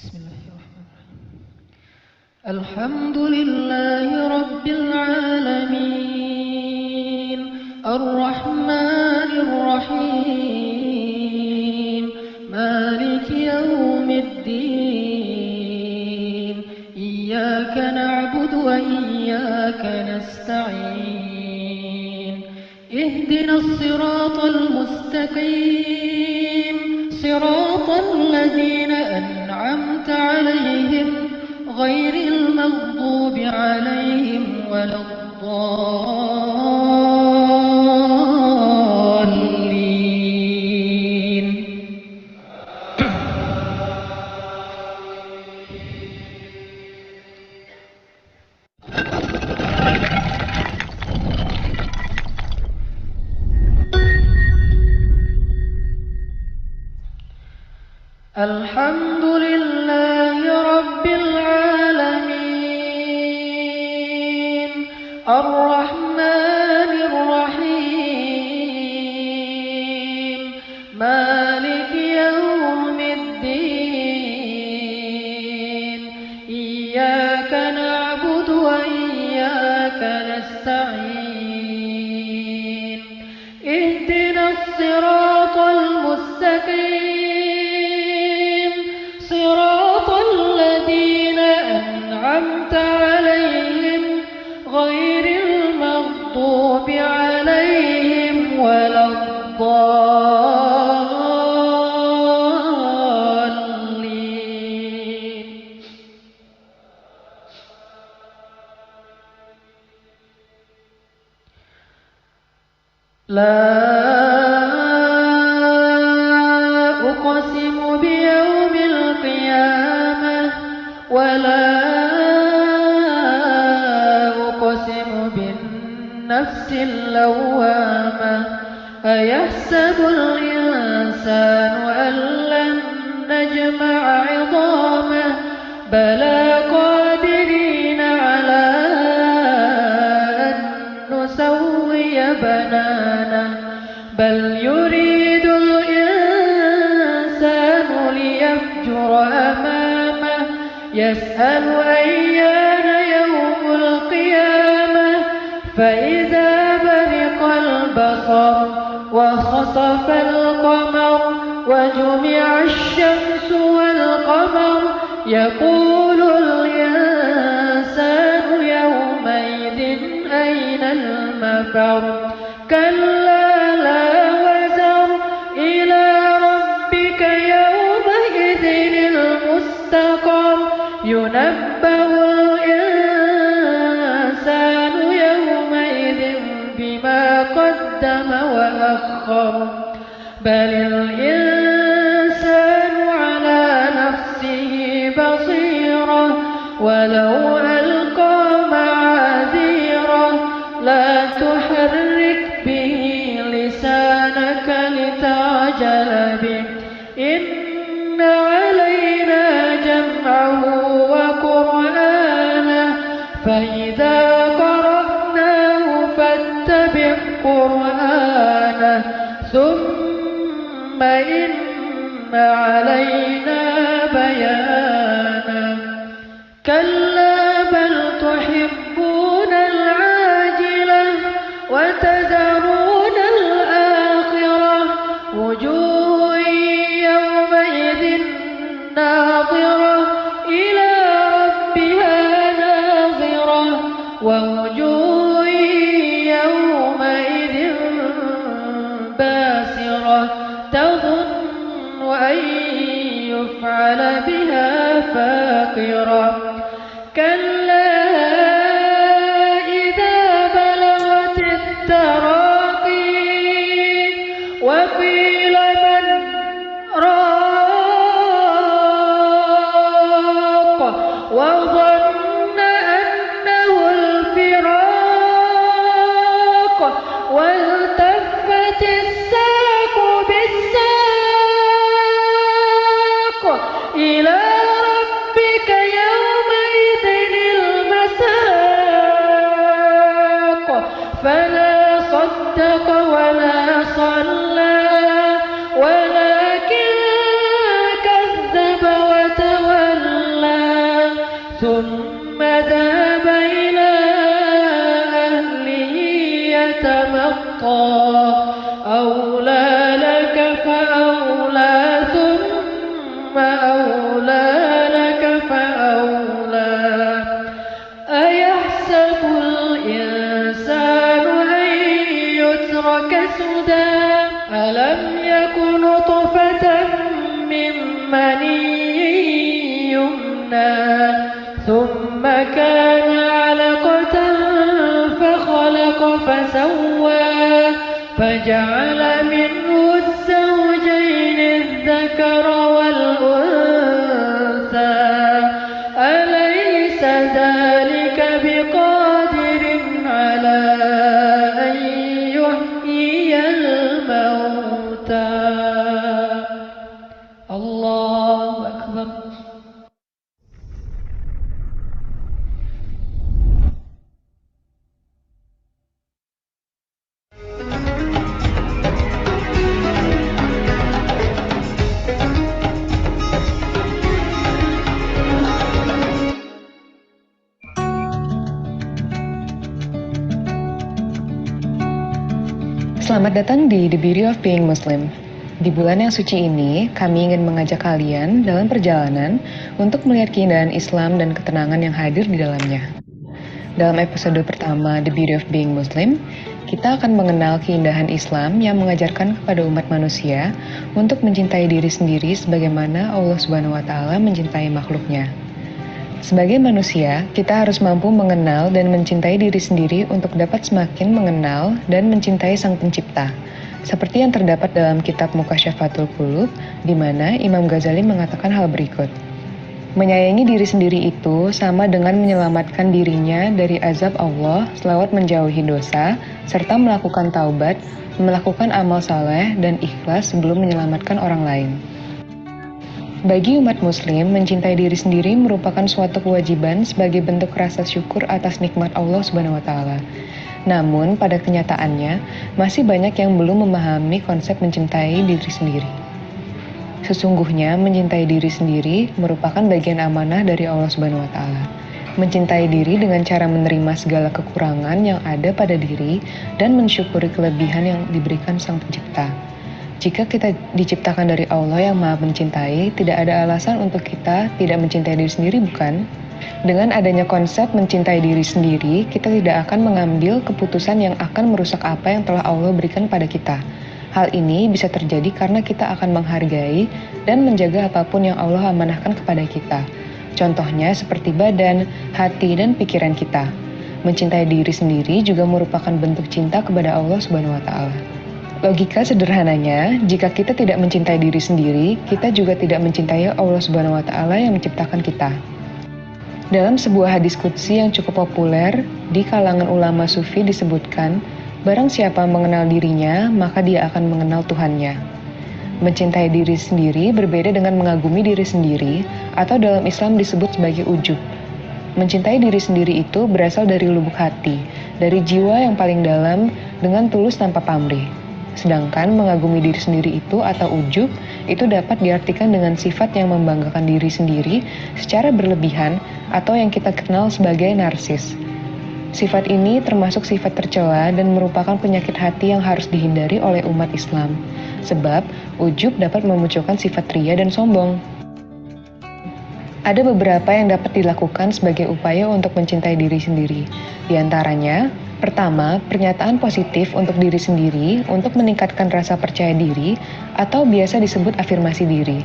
Bismillahirrahmanirrahim. Alhamdulillahi Rabbil Alamin, Ar-Rahmanir Rahim, Maliki Yawmiddin, Iyyaka na'budu wa iyyaka nasta'in, Ihdinas siratal mustaqim, siratal ladzina an'amta 'alaihim ghairil maghdubi 'alaihim waladdallin. Alhamdulillahi Rabbil Alamin, Ar-Rahmanir Rahim, Maliki Yawmiddin, Iyyaka na'budu wa iyyaka nasta'in, Ihdinas siratal mustaqim, أنعمت عليهم غير المغضوب عليهم ولا الضالين. لا أقسم بيوم القيامة ولا بالنفس اللوامة أيحسب الإنسان أن لن نجمع عظامه بلى قادرين على أن نسوي بنانه بل يريد الإنسان ليفجر أمامه يسأل أيان يوم القيامة فإذا برق البصر وخسف القمر وجمع الشمس والقمر يقول الإنسان يومئذ أين المفر كلا لا وزر إلى ربك يومئذ المستقر ينبأ الإنسان يومئذ بما قدم وأخر بل الإنسان على نفسه بصيرة ولو ألقى معاذيره لا تحرك به لسانك لتعجل به إن علينا جمعه وقرآنه فإذا قرأناه فاتبع قرآنه ثم إن علينا بيانه كلا بل تحبون العاجلة وتذرون الآخرة وجوه يومئذ ناظرة إلى ربها ناظرة ووجوه يومئذ باسرة تظن أن يفعل بها فاقرة كلا إذا بلغت التراقي وقيل من راق وظن أنه الفراق والتفت الساق بالساق إلى ربك يومئذ المساق فلا صدق ولا صلى ولكن كذب وتولى ثم ذهب إلى أهله يتمطى أولى لك فأولى ثم أولى لك فأولى أيحسب الإنسان أن يترك سدى ألم يكن نطفة من مني يمنى ثم كان علقة فخلق فسوى فجعل منه الزوجين الذكر والأنثى أليس ذلك بقادر على أن يحيي الموتى الله أكبر. Selamat datang di The Beauty of Being Muslim. Di bulan yang suci ini, kami ingin mengajak kalian dalam perjalanan untuk melihat keindahan Islam dan ketenangan yang hadir di dalamnya. Dalam episode pertama The Beauty of Being Muslim, kita akan mengenal keindahan Islam yang mengajarkan kepada umat manusia untuk mencintai diri sendiri sebagaimana Allah Subhanahu wa Ta'ala mencintai makhluknya. Sebagai manusia, kita harus mampu mengenal dan mencintai diri sendiri untuk dapat semakin mengenal dan mencintai Sang Pencipta. Seperti yang terdapat dalam kitab Mukasyafatul Qulub, di mana Imam Ghazali mengatakan hal berikut. Menyayangi diri sendiri itu sama dengan menyelamatkan dirinya dari azab Allah selawat menjauhi dosa, serta melakukan taubat, melakukan amal saleh dan ikhlas sebelum menyelamatkan orang lain. Bagi umat muslim, mencintai diri sendiri merupakan suatu kewajiban sebagai bentuk rasa syukur atas nikmat Allah Subhanahu wa Ta'ala. Namun, pada kenyataannya, masih banyak yang belum memahami konsep mencintai diri sendiri. Sesungguhnya, mencintai diri sendiri merupakan bagian amanah dari Allah Subhanahu wa Ta'ala. Mencintai diri dengan cara menerima segala kekurangan yang ada pada diri dan mensyukuri kelebihan yang diberikan Sang Pencipta. Jika kita diciptakan dari Allah yang Maha Mencintai, tidak ada alasan untuk kita tidak mencintai diri sendiri, bukan? Dengan adanya konsep mencintai diri sendiri, kita tidak akan mengambil keputusan yang akan merusak apa yang telah Allah berikan pada kita. Hal ini bisa terjadi karena kita akan menghargai dan menjaga apapun yang Allah amanahkan kepada kita. Contohnya seperti badan, hati, dan pikiran kita. Mencintai diri sendiri juga merupakan bentuk cinta kepada Allah Subhanahu wa Ta'ala. Logika sederhananya, jika kita tidak mencintai diri sendiri, kita juga tidak mencintai Allah Subhanahu wa Ta'ala yang menciptakan kita. Dalam sebuah hadis qudsi yang cukup populer di kalangan ulama sufi disebutkan, barang siapa mengenal dirinya, maka dia akan mengenal Tuhannya. Mencintai diri sendiri berbeda dengan mengagumi diri sendiri, atau dalam Islam disebut sebagai ujub. Mencintai diri sendiri itu berasal dari lubuk hati, dari jiwa yang paling dalam dengan tulus tanpa pamrih. Sedangkan mengagumi diri sendiri itu atau ujub itu dapat diartikan dengan sifat yang membanggakan diri sendiri secara berlebihan atau yang kita kenal sebagai narsis. Sifat ini termasuk sifat tercela dan merupakan penyakit hati yang harus dihindari oleh umat Islam. Sebab ujub dapat memunculkan sifat ria dan sombong. Ada beberapa yang dapat dilakukan sebagai upaya untuk mencintai diri sendiri. Di antaranya, pertama, pernyataan positif untuk diri sendiri untuk meningkatkan rasa percaya diri atau biasa disebut afirmasi diri.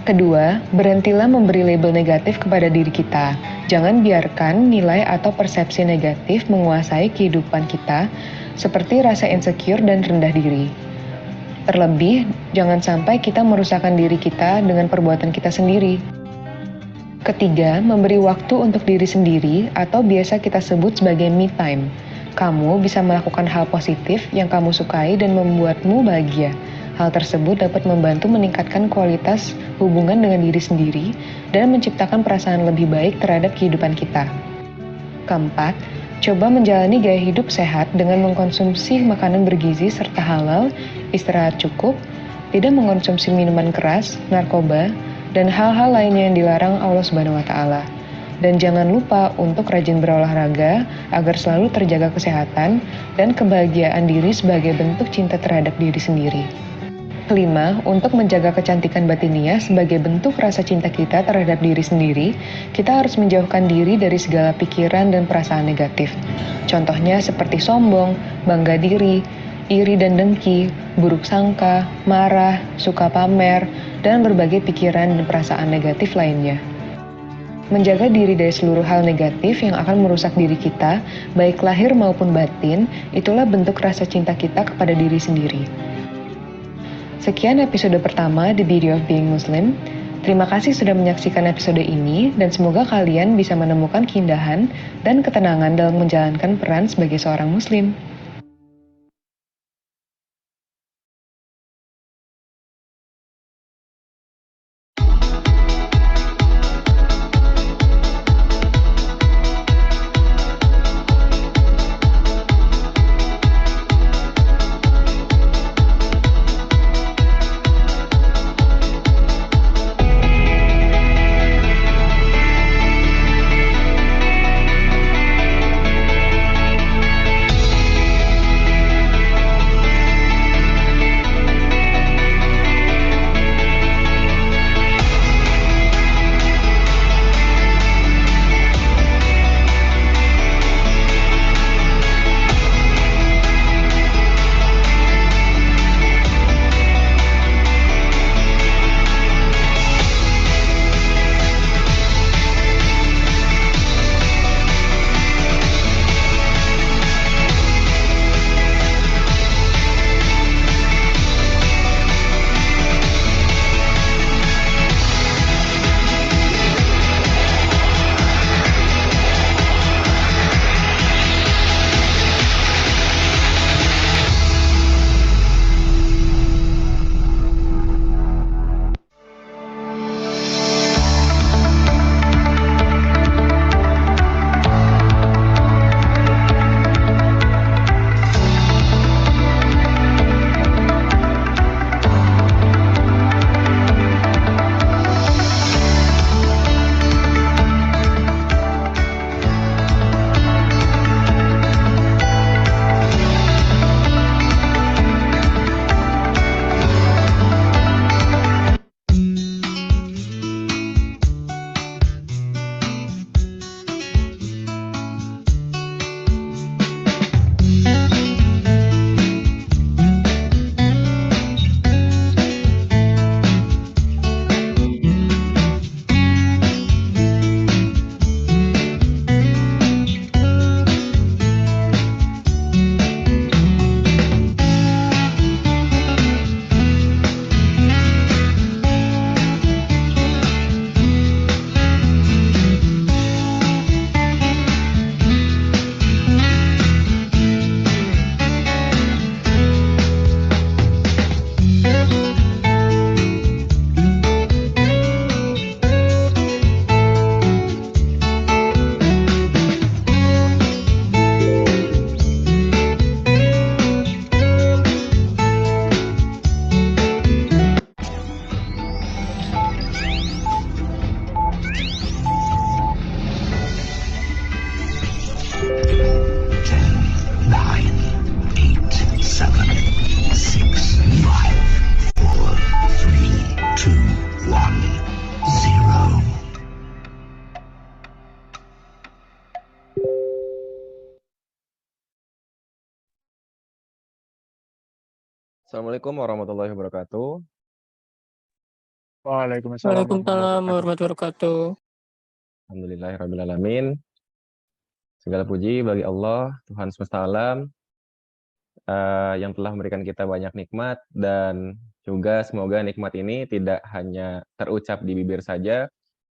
Kedua, berhentilah memberi label negatif kepada diri kita. Jangan biarkan nilai atau persepsi negatif menguasai kehidupan kita seperti rasa insecure dan rendah diri. Terlebih, jangan sampai kita merusakkan diri kita dengan perbuatan kita sendiri. Ketiga, memberi waktu untuk diri sendiri atau biasa kita sebut sebagai me time. Kamu bisa melakukan hal positif yang kamu sukai dan membuatmu bahagia. Hal tersebut dapat membantu meningkatkan kualitas hubungan dengan diri sendiri dan menciptakan perasaan lebih baik terhadap kehidupan kita. Keempat, coba menjalani gaya hidup sehat dengan mengkonsumsi makanan bergizi serta halal, istirahat cukup, tidak mengkonsumsi minuman keras, narkoba, dan hal-hal lainnya yang dilarang Allah Subhanahu wa Ta'ala. Dan jangan lupa untuk rajin berolahraga agar selalu terjaga kesehatan dan kebahagiaan diri sebagai bentuk cinta terhadap diri sendiri. Kelima, untuk menjaga kecantikan batiniah sebagai bentuk rasa cinta kita terhadap diri sendiri, kita harus menjauhkan diri dari segala pikiran dan perasaan negatif. Contohnya seperti sombong, bangga diri, iri dan dengki, buruk sangka, marah, suka pamer, dan berbagai pikiran dan perasaan negatif lainnya. Menjaga diri dari seluruh hal negatif yang akan merusak diri kita, baik lahir maupun batin, itulah bentuk rasa cinta kita kepada diri sendiri. Sekian episode pertama The Beauty of Being Muslim. Terima kasih sudah menyaksikan episode ini dan semoga kalian bisa menemukan keindahan dan ketenangan dalam menjalankan peran sebagai seorang muslim. Assalamualaikum warahmatullahi wabarakatuh. Waalaikumsalam warahmatullahi wabarakatuh. Alhamdulillahirrahmanirrahim. Segala puji bagi Allah, Tuhan semesta alam, yang telah memberikan kita banyak nikmat, dan juga semoga nikmat ini tidak hanya terucap di bibir saja,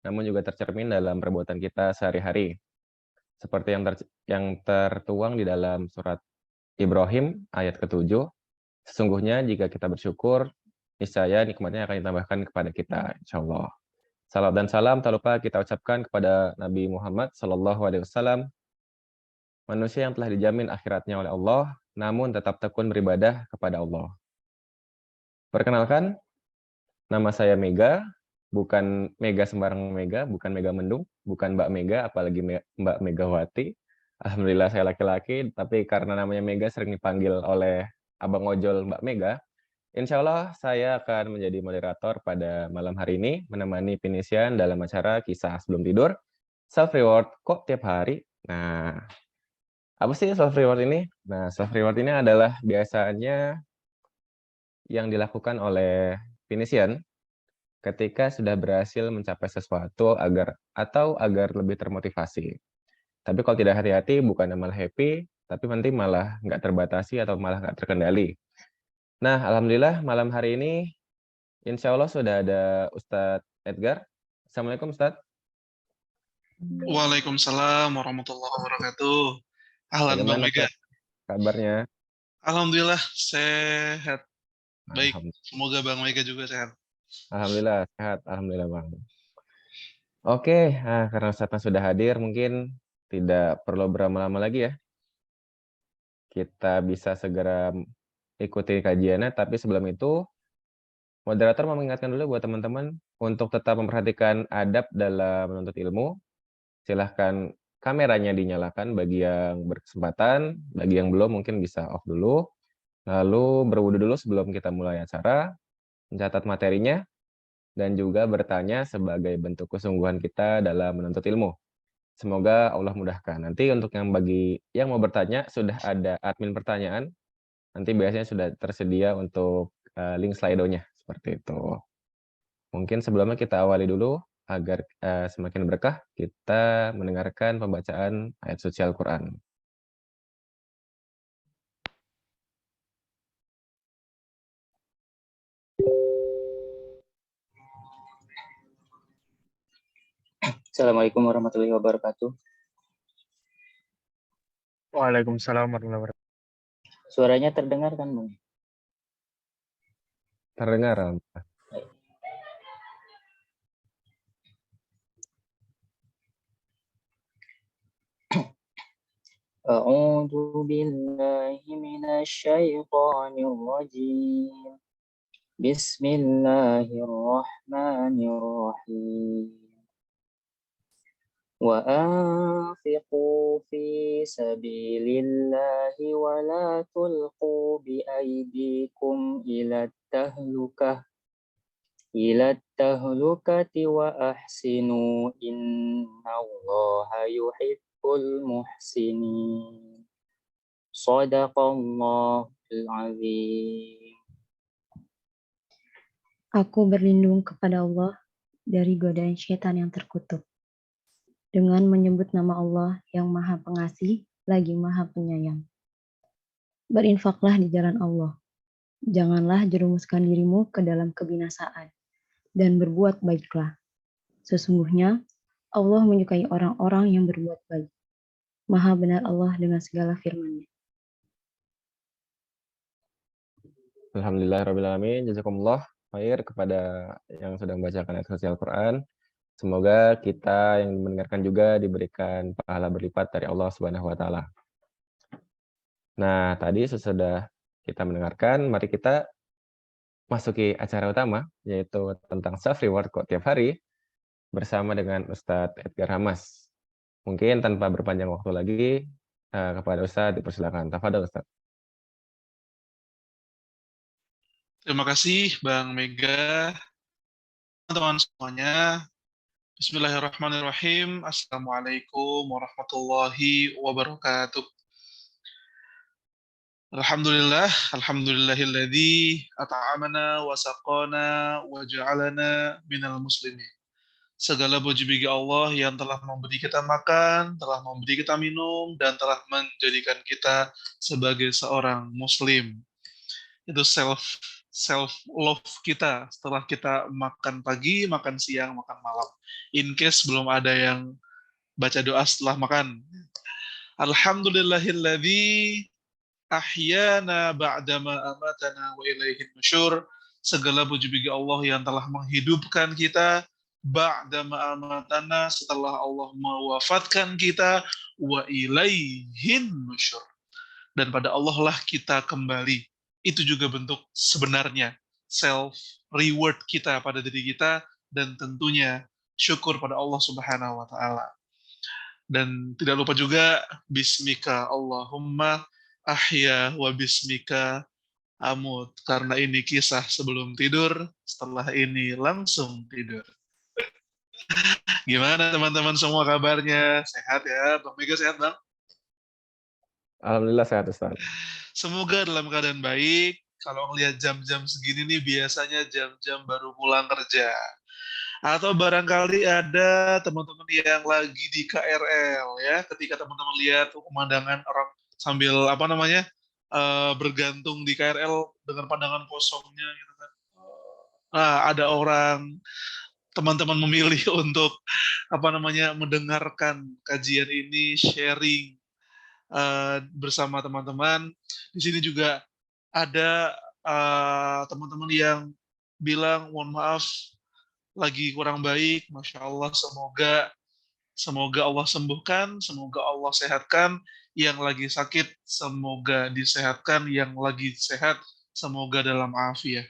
namun juga tercermin dalam perbuatan kita sehari-hari. Seperti yang tertuang di dalam surat Ibrahim ayat ke-7, sesungguhnya jika kita bersyukur, niscaya nikmatnya akan ditambahkan kepada kita, insyaallah. Salam dan salam tak lupa kita ucapkan kepada Nabi Muhammad SAW, manusia yang telah dijamin akhiratnya oleh Allah, namun tetap tekun beribadah kepada Allah. Perkenalkan, nama saya Mega, bukan Mega sembarang Mega, bukan Mega Mendung, bukan Mbak Mega, apalagi Mbak Megawati. Alhamdulillah saya laki-laki, tapi karena namanya Mega sering dipanggil oleh Abang Ojol Mbak Mega, insya Allah saya akan menjadi moderator pada malam hari ini, menemani Pinisian dalam acara Kisah Sebelum Tidur, Self Reward kok tiap hari. Nah, apa sih self reward ini? Nah, self reward ini adalah biasanya yang dilakukan oleh Pinisian ketika sudah berhasil mencapai sesuatu agar lebih termotivasi. Tapi kalau tidak hati-hati, bukannya malah happy, tapi nanti malah nggak terbatasi atau malah nggak terkendali. Nah, alhamdulillah malam hari ini, insya Allah sudah ada Ustadz Edgar. Assalamualaikum Ustadz. Waalaikumsalam warahmatullahi wabarakatuh. Ahlan Bang Bagaimana Mega. Ustadz kabarnya? Alhamdulillah sehat. Baik, Alhamdulillah. semoga Bang Mega juga sehat. Alhamdulillah sehat, alhamdulillah Bang. Oke, karena Ustadz sudah hadir, mungkin tidak perlu berlama-lama lagi ya. Kita bisa segera ikuti kajiannya, tapi sebelum itu, moderator mau mengingatkan dulu buat teman-teman untuk tetap memperhatikan adab dalam menuntut ilmu. Silahkan kameranya dinyalakan bagi yang berkesempatan, bagi yang belum mungkin bisa off dulu. Lalu berwudu dulu sebelum kita mulai acara, mencatat materinya, dan juga bertanya sebagai bentuk kesungguhan kita dalam menuntut ilmu. Semoga Allah mudahkan. Nanti untuk bagi yang mau bertanya, sudah ada admin pertanyaan. Nanti biasanya sudah tersedia untuk link Slido-nya, seperti itu. Mungkin sebelumnya kita awali dulu, agar semakin berkah, kita mendengarkan pembacaan ayat suci Al-Quran. Assalamualaikum warahmatullahi wabarakatuh. Waalaikumsalam warahmatullahi wabarakatuh. Suaranya terdengar kan, Bang? Terdengar, Alhamdulillah. A'udzu billahi minasyaitonir rajim. Bismillahirrahmanirrahim. Wa anfiqu fi sabilillahi wa la tulqu bi aydikum ila tahlukati wa ahsinu innallaha yuhibbul muhsinin. Shadaqallahul azim. Aku berlindung kepada Allah dari godaan syaitan yang terkutuk, dengan menyebut nama Allah yang Maha Pengasih lagi Maha Penyayang. Berinfaklah di jalan Allah. Janganlah jerumuskan dirimu ke dalam kebinasaan, dan berbuat baiklah. Sesungguhnya Allah menyukai orang-orang yang berbuat baik. Maha benar Allah dengan segala firman-Nya. Alhamdulillahirrahmanirrahim. Jazakumullah khair kepada yang sudah membacakan ayat suci Al-Quran. Semoga kita yang mendengarkan juga diberikan pahala berlipat dari Allah Subhanahu wa Ta'ala. Nah, tadi sesudah kita mendengarkan, mari kita masuki acara utama, yaitu tentang self reward kok tiap hari bersama dengan Ustadz Edgar Hamas. Mungkin tanpa berpanjang waktu lagi, kepada Ustadz dipersilakan. Tafadhol Ustadz. Terima kasih Bang Mega. Teman-teman semuanya, Bismillahirrahmanirrahim. Assalamualaikum warahmatullahi wabarakatuh. Alhamdulillahilladzi at'amana wa saqana wa ja'alana minal muslimin. Segala puji bagi Allah yang telah memberi kita makan, telah memberi kita minum, dan telah menjadikan kita sebagai seorang muslim. Itu self love kita setelah kita makan pagi, makan siang, makan malam. In case belum ada yang baca doa setelah makan. Alhamdulillahilladzi ahyana ba'dama amatana wa ilaihin nusyur. Segala puji bagi Allah yang telah menghidupkan kita ba'dama amatana, setelah Allah mewafatkan kita, wa ilaihin nusyur. Dan pada Allah lah kita kembali. Itu juga bentuk sebenarnya self reward kita pada diri kita dan tentunya syukur pada Allah Subhanahu wa taala. Dan tidak lupa juga bismika Allahumma ahya wa bismika amut, karena ini kisah sebelum tidur, setelah ini langsung tidur. Gimana teman-teman semua kabarnya? Sehat ya? Bang Mega sehat, Bang? Alhamdulillah sehat Ustaz. Semoga dalam keadaan baik. Kalau ngelihat jam-jam segini nih biasanya jam-jam baru pulang kerja. Atau barangkali ada teman-teman yang lagi di KRL ya, ketika teman-teman lihat pemandangan orang sambil bergantung di KRL dengan pandangan kosongnya gitu kan. Ada orang teman-teman memilih untuk mendengarkan kajian ini, sharing bersama teman-teman. Di sini juga ada teman-teman yang bilang mohon maaf lagi kurang baik. Masya Allah, semoga Allah sembuhkan, semoga Allah sehatkan. Yang lagi sakit semoga disehatkan, yang lagi sehat semoga dalam afiat.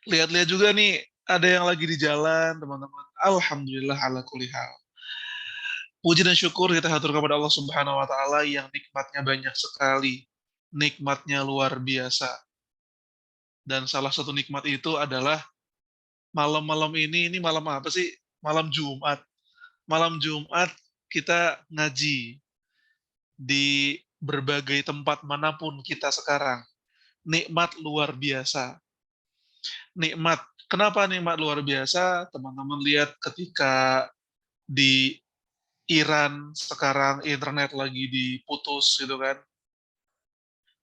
Lihat-lihat juga nih, ada yang lagi di jalan, teman-teman. Alhamdulillah ala kulli hal. Puji dan syukur kita hatur kepada Allah Subhanahu wa taala yang nikmatnya banyak sekali. Nikmatnya luar biasa. Dan salah satu nikmat itu adalah malam-malam ini malam apa sih? Malam Jumat. Malam Jumat kita ngaji di berbagai tempat manapun kita sekarang. Nikmat luar biasa. Nikmat. Kenapa nikmat luar biasa? Teman-teman lihat ketika di Iran sekarang internet lagi diputus gitu kan.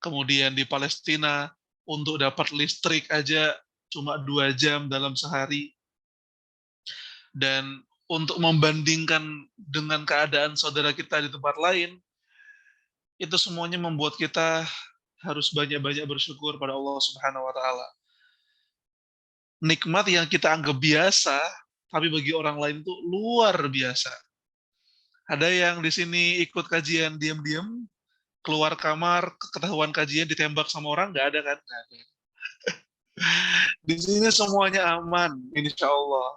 Kemudian di Palestina untuk dapat listrik aja cuma 2 jam dalam sehari. Dan untuk membandingkan dengan keadaan saudara kita di tempat lain, itu semuanya membuat kita harus banyak-banyak bersyukur pada Allah Subhanahu wa taala. Nikmat yang kita anggap biasa, tapi bagi orang lain itu luar biasa. Ada yang di sini ikut kajian diam-diam, keluar kamar, ketahuan kajian ditembak sama orang, nggak ada kan? Nggak ada. Di sini semuanya aman, insya Allah.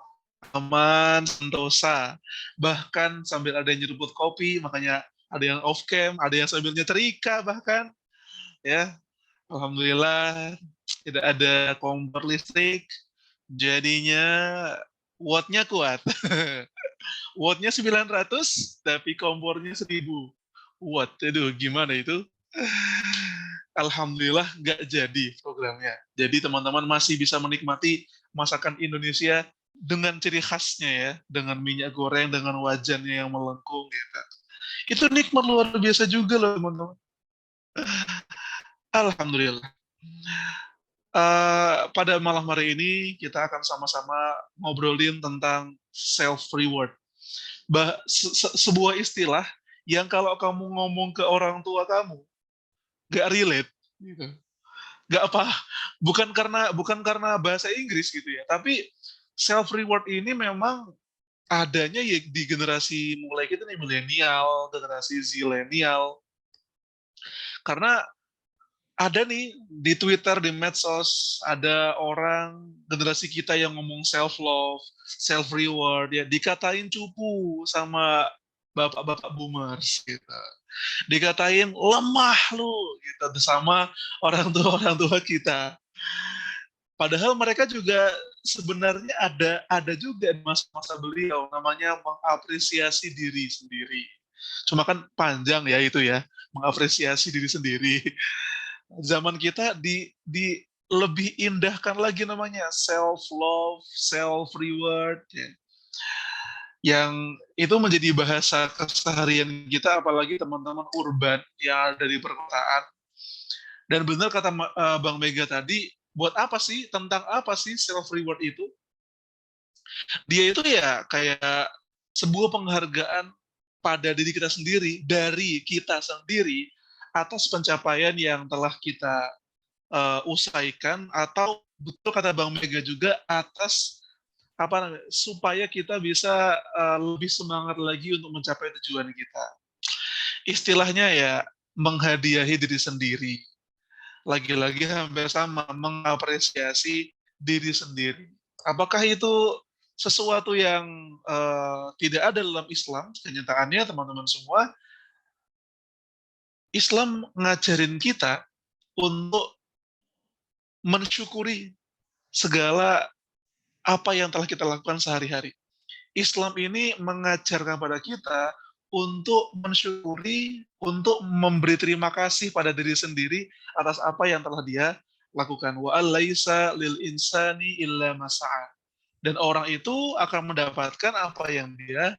Aman, sentosa. Bahkan sambil ada yang nyeruput kopi, makanya ada yang off cam, ada yang sambil nyetrika bahkan. Ya, alhamdulillah tidak ada kompor listrik, jadinya watt-nya kuat. Watt-nya 900, tapi kompornya 1000 watt. Aduh, gimana itu? Alhamdulillah nggak jadi programnya. Jadi teman-teman masih bisa menikmati masakan Indonesia dengan ciri khasnya ya, dengan minyak goreng, dengan wajannya yang melengkung gitu. Itu nikmat luar biasa juga loh teman-teman. Alhamdulillah. Pada malam hari ini kita akan sama-sama ngobrolin tentang self-reward. Sebuah istilah yang kalau kamu ngomong ke orang tua kamu, gak relate. Gitu. Gak apa, bukan karena bahasa Inggris gitu ya, tapi self-reward ini memang adanya ya di generasi mulai kita nih, milenial, generasi zilenial. Karena ada nih di Twitter, di medsos, ada orang generasi kita yang ngomong self-love, self-reward, ya dikatain cupu sama bapak-bapak boomers gitu. Dikatain lemah lu gitu sama orang tua kita. Padahal mereka juga sebenarnya ada juga di masa-masa beliau namanya mengapresiasi diri sendiri. Cuma kan panjang ya itu ya, mengapresiasi diri sendiri. Zaman kita di lebih indahkan lagi namanya self love, self reward ya. Yang itu menjadi bahasa keseharian kita, apalagi teman-teman urban yang ada di perkotaan. Dan benar kata Bang Mega tadi, buat apa sih, tentang apa sih self reward itu? Dia itu ya kayak sebuah penghargaan pada diri kita sendiri, dari kita sendiri, atas pencapaian yang telah kita usaikan, atau betul kata Bang Mega juga, atas supaya kita bisa lebih semangat lagi untuk mencapai tujuan kita. Istilahnya ya menghadiahi diri sendiri. Lagi-lagi hampir sama, mengapresiasi diri sendiri. Apakah itu sesuatu yang tidak ada dalam Islam? Kenyataannya teman-teman semua, Islam ngajarin kita untuk mensyukuri segala apa yang telah kita lakukan sehari-hari. Islam ini mengajarkan pada kita untuk mensyukuri, untuk memberi terima kasih pada diri sendiri atas apa yang telah dia lakukan. Wa alaisa lil insani illa masa'a. Dan orang itu akan mendapatkan apa yang dia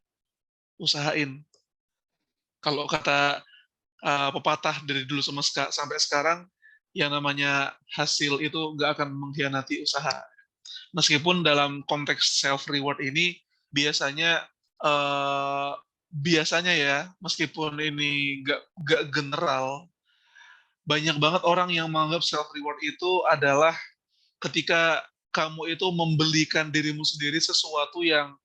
usahain. Kalau kata pepatah dari dulu sampai sekarang, yang namanya hasil itu nggak akan mengkhianati usaha. Meskipun dalam konteks self reward ini biasanya ya, meskipun ini nggak general, banyak banget orang yang menganggap self reward itu adalah ketika kamu itu membelikan dirimu sendiri sesuatu yang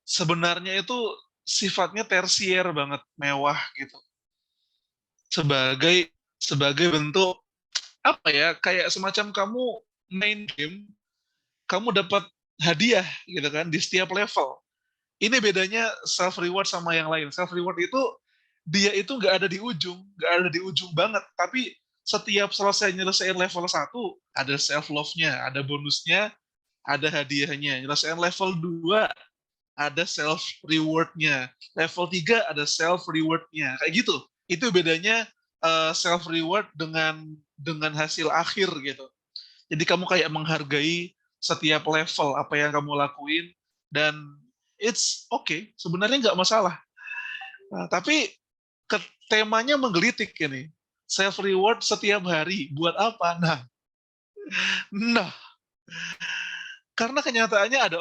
sebenarnya itu sifatnya tersier banget, mewah gitu. Sebagai bentuk apa ya, kayak semacam kamu main game, kamu dapat hadiah gitu kan di setiap level. Ini bedanya self reward sama yang lain. Self reward itu dia itu nggak ada di ujung banget, tapi setiap selesai nyelesain level 1, ada self love-nya, ada bonusnya, ada hadiahnya. Nyelesain level 2, ada self reward-nya. Level 3 ada self reward-nya. Kayak gitu. Itu bedanya self reward dengan hasil akhir gitu. Jadi kamu kayak menghargai setiap level apa yang kamu lakuin, dan it's okay, sebenarnya nggak masalah. Nah, tapi temanya menggelitik ini. Self reward setiap hari buat apa? Nah, karena kenyataannya ada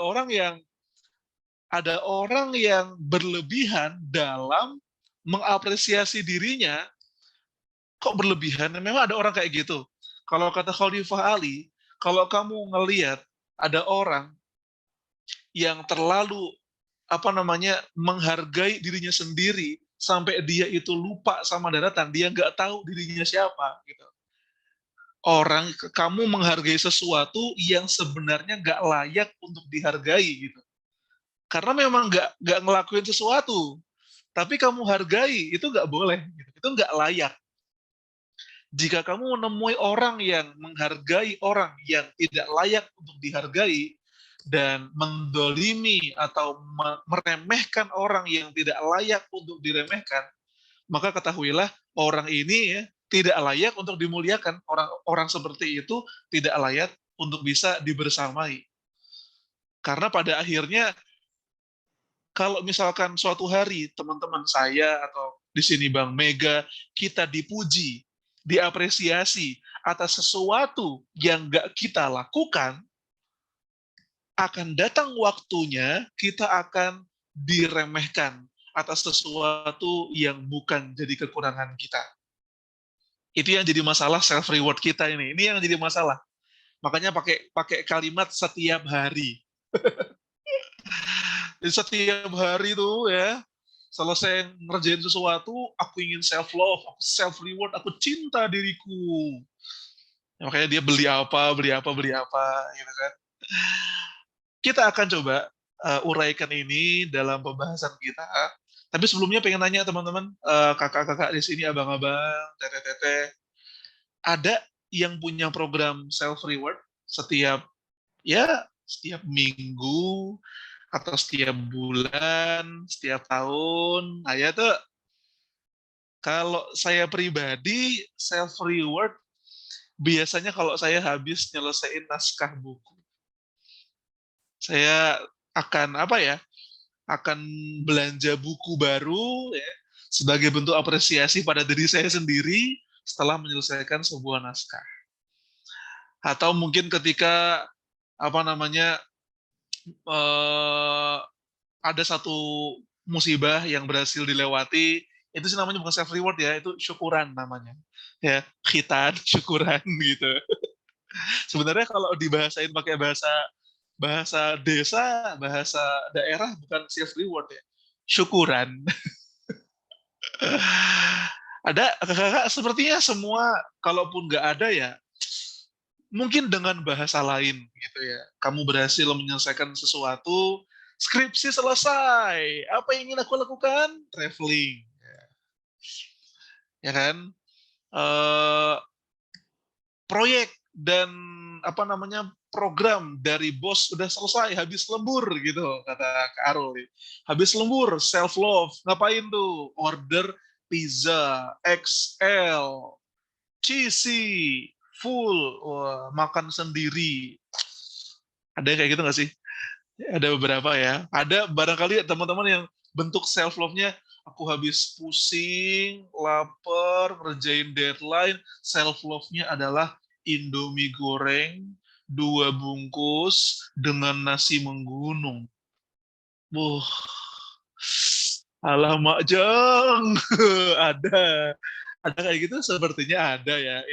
orang yang berlebihan dalam mengapresiasi dirinya. Kok berlebihan? Memang ada orang kayak gitu. Kalau kata Khalifah Ali, kalau kamu ngelihat ada orang yang terlalu menghargai dirinya sendiri sampai dia itu lupa sama daratan, dia nggak tahu dirinya siapa gitu. Kamu menghargai sesuatu yang sebenarnya nggak layak untuk dihargai gitu. Karena memang nggak ngelakuin sesuatu, tapi kamu hargai, itu nggak boleh gitu. Itu nggak layak. Jika kamu menemui orang yang menghargai orang yang tidak layak untuk dihargai, dan mendolimi atau meremehkan orang yang tidak layak untuk diremehkan, maka ketahuilah orang ini ya, tidak layak untuk dimuliakan. Orang seperti itu tidak layak untuk bisa dibersamai. Karena pada akhirnya, kalau misalkan suatu hari teman-teman saya atau di sini Bang Mega, kita dipuji, diapresiasi atas sesuatu yang nggak kita lakukan, akan datang waktunya kita akan diremehkan atas sesuatu yang bukan jadi kekurangan kita. Itu yang jadi masalah self reward kita ini. Ini yang jadi masalah. Makanya pakai kalimat setiap hari. Jadi setiap hari tuh ya, selesai ngerjain sesuatu, aku ingin self love, aku self reward, aku cinta diriku. Ya, makanya dia beli apa gitu kan. Kita akan coba uraikan ini dalam pembahasan kita. Tapi sebelumnya pengen nanya teman-teman, kakak-kakak di sini, abang-abang, teteh-teteh, ada yang punya program self reward setiap minggu atau setiap bulan, setiap tahun? Nah, ya tuh, kalau saya pribadi self reward biasanya kalau saya habis nyelesain naskah buku, saya akan akan belanja buku baru ya, sebagai bentuk apresiasi pada diri saya sendiri setelah menyelesaikan sebuah naskah. Atau mungkin ketika ada satu musibah yang berhasil dilewati, itu sih namanya bukan self reward ya, itu syukuran namanya. Ya, khitan, syukuran gitu. Sebenarnya kalau dibahasain pakai bahasa desa, bahasa daerah, bukan self reward ya, syukuran. Ada kakak-kakak sepertinya semua, kalaupun nggak ada ya, mungkin dengan bahasa lain gitu ya. Kamu berhasil menyelesaikan sesuatu, skripsi selesai. Apa yang ingin aku lakukan? Traveling, ya kan? Eh, proyek dan apa namanya program dari bos udah selesai, habis lembur gitu kata Kak Arul. Habis lembur, self love, ngapain tuh? Order pizza XL, cheesy, full, wah, makan sendiri. Ada yang kayak gitu nggak sih? Ada beberapa ya. Ada barangkali teman-teman yang bentuk self love-nya, aku habis pusing, lapar, ngerjain deadline, self love-nya adalah Indomie goreng 2 bungkus dengan nasi menggunung. Wuh, alamak jeng, ada, ada kayak gitu sepertinya ada ya.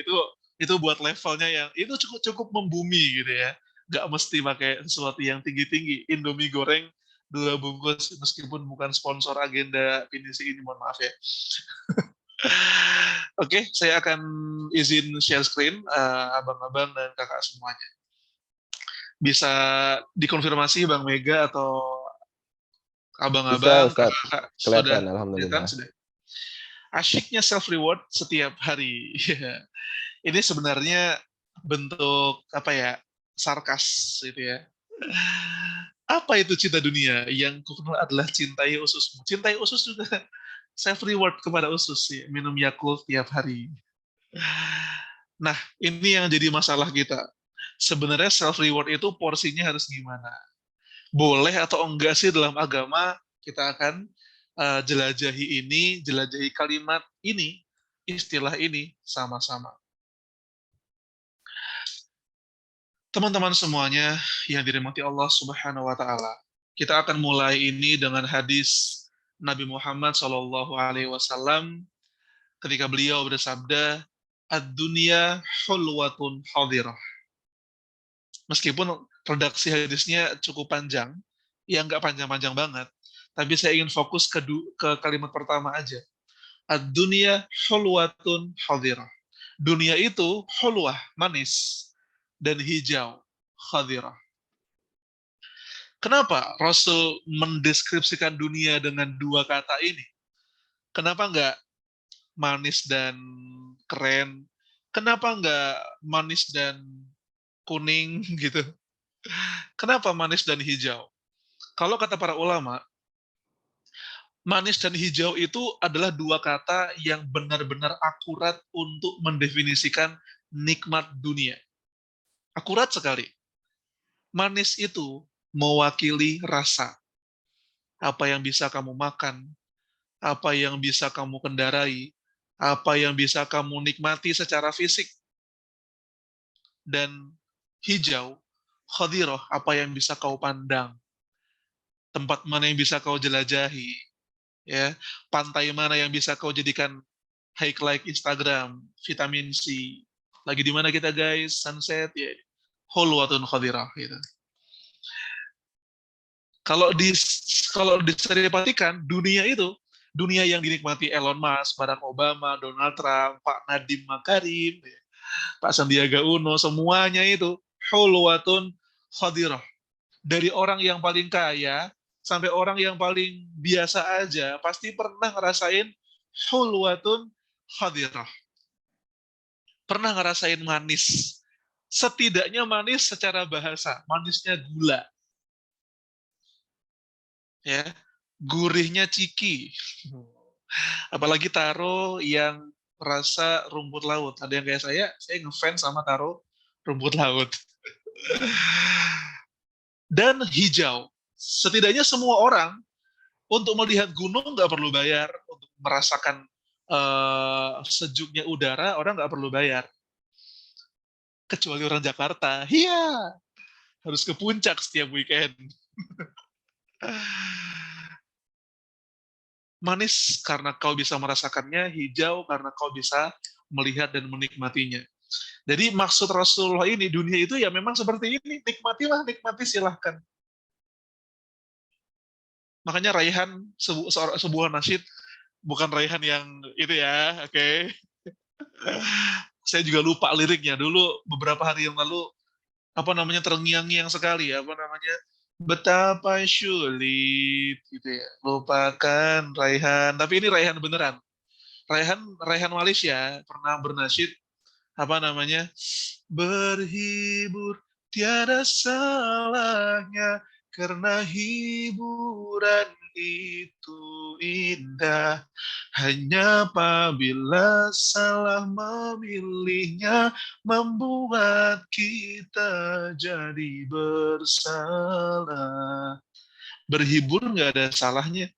Itu buat levelnya yang itu cukup cukup membumi gitu ya. Nggak mesti pakai sesuatu yang tinggi-tinggi. Indomie goreng 2 bungkus meskipun bukan sponsor agenda pinisi ini, mohon maaf ya. Oke, saya akan izin share screen abang-abang dan kakak semuanya. Bisa dikonfirmasi Bang Mega atau Bisa, abang-abang, Ustadz. kakak sudah Kelihatan, kelihatan alhamdulillah. sudah. Asyiknya self reward setiap hari. Ini sebenarnya bentuk apa ya? Sarkas gitu ya. Apa itu cinta dunia? Yang kukenal adalah cintai ususmu. Cintai usus juga self reward kepada usus ya. Minum Yakult tiap hari. Nah, ini yang jadi masalah kita. Sebenarnya self reward itu porsinya harus gimana? Boleh atau enggak sih dalam agama kita akan jelajahi ini, jelajahi kalimat ini, istilah ini sama-sama. Teman-teman semuanya yang dirahmati Allah Subhanahu wa taala. Kita akan mulai ini dengan hadis Nabi Muhammad Shallallahu alaihi wasallam ketika beliau bersabda, "Ad-dunya hulwatun hadirah." Meskipun redaksi hadisnya cukup panjang, ya nggak panjang-panjang banget, tapi saya ingin fokus ke kalimat pertama aja. Ad-dunya hulwatun hadirah. Dunia itu hulwah, manis, dan hijau, hadirah. Kenapa Rasul mendeskripsikan dunia dengan 2 kata ini? Kenapa nggak manis dan keren? Kenapa nggak manis dan kuning gitu? Kenapa manis dan hijau? Kalau kata para ulama, manis dan hijau itu adalah 2 kata yang benar-benar akurat untuk mendefinisikan nikmat dunia. Akurat sekali. Manis itu mewakili rasa. Apa yang bisa kamu makan, apa yang bisa kamu kendarai, apa yang bisa kamu nikmati secara fisik. Dan hijau, khadirah, apa yang bisa kau pandang. Tempat mana yang bisa kau jelajahi, ya, pantai mana yang bisa kau jadikan highlight Instagram, vitamin C. Lagi di mana kita guys? Sunset ya. Hulwatun khadirah gitu. Kalau diseripatikan dunia itu dunia yang dinikmati Elon Musk, Barack Obama, Donald Trump, Pak Nadiem Makarim, ya, Pak Sandiaga Uno, semuanya itu hulwatun khadirah. Dari orang yang paling kaya sampai orang yang paling biasa aja pasti pernah ngerasain hulwatun khadirah. Pernah ngerasain manis. Setidaknya manis secara bahasa, manisnya gula. Ya, gurihnya ciki. Apalagi taro yang rasa rumput laut. Ada yang kayak saya ngefans sama taro rumput laut. Dan hijau. Setidaknya semua orang untuk melihat gunung nggak perlu bayar, untuk merasakan sejuknya udara orang nggak perlu bayar. Kecuali orang Jakarta, iya harus ke puncak setiap weekend. Manis karena kau bisa merasakannya, hijau karena kau bisa melihat dan menikmatinya. Jadi maksud Rasulullah ini, dunia itu ya memang seperti ini, nikmatilah, nikmati silahkan. Makanya raihan sebuah nasyid, bukan raihan yang itu ya, oke. Saya juga lupa liriknya. Dulu beberapa hari yang lalu terngiang-ngiang sekali betapa sulit gitu ya. Lupakan Raihan. Tapi ini Raihan beneran. Raihan Raihan Malaysia pernah bernasyid berhibur tiada salahnya karena hiburan itu indah hanya apabila salah memilihnya membuat kita jadi bersalah. Berhibur nggak ada salahnya,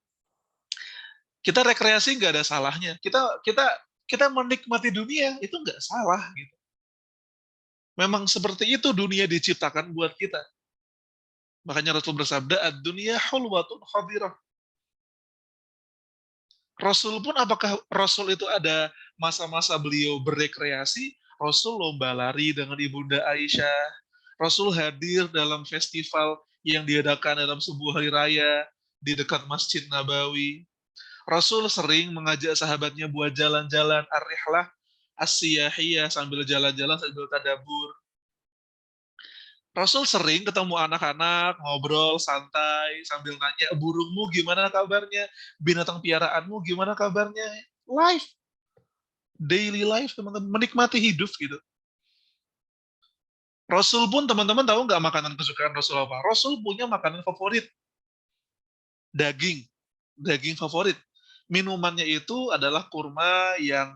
kita rekreasi nggak ada salahnya, kita menikmati dunia itu nggak salah gitu. Memang seperti itu dunia diciptakan buat kita. Makanya Rasul bersabda, ad-dunya hulwatun khadirah. Rasul pun apakah Rasul itu ada masa-masa beliau berrekreasi? Rasul lomba lari dengan Ibunda Aisyah. Rasul hadir dalam festival yang diadakan dalam sebuah hari raya di dekat Masjid Nabawi. Rasul sering mengajak sahabatnya buat jalan-jalan ar-rihlah as-siyahiyah sambil jalan-jalan sambil tadabur. Rasul sering ketemu anak-anak, ngobrol santai sambil nanya, burungmu gimana kabarnya? Binatang piaraanmu gimana kabarnya? Life, daily life teman-teman, menikmati hidup gitu. Rasul pun teman-teman tahu nggak makanan kesukaan Rasul apa? Rasul punya makanan favorit, daging favorit. Minumannya itu adalah kurma yang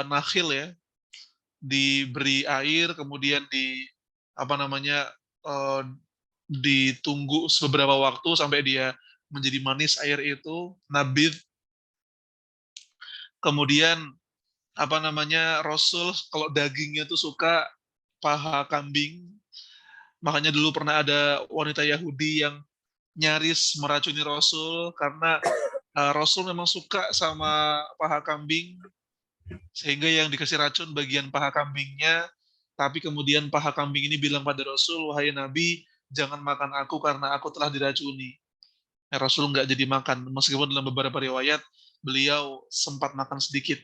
nakhil ya, diberi air kemudian eh, ditunggu beberapa waktu sampai dia menjadi manis air itu, nabid. Kemudian Rasul kalau dagingnya itu suka paha kambing. Makanya dulu pernah ada wanita Yahudi yang nyaris meracuni Rasul karena Rasul memang suka sama paha kambing, sehingga yang dikasih racun bagian paha kambingnya. Tapi kemudian paha kambing ini bilang pada Rasul, wahai Nabi, jangan makan aku karena aku telah diracuni. Rasul nggak jadi makan, meskipun dalam beberapa riwayat beliau sempat makan sedikit.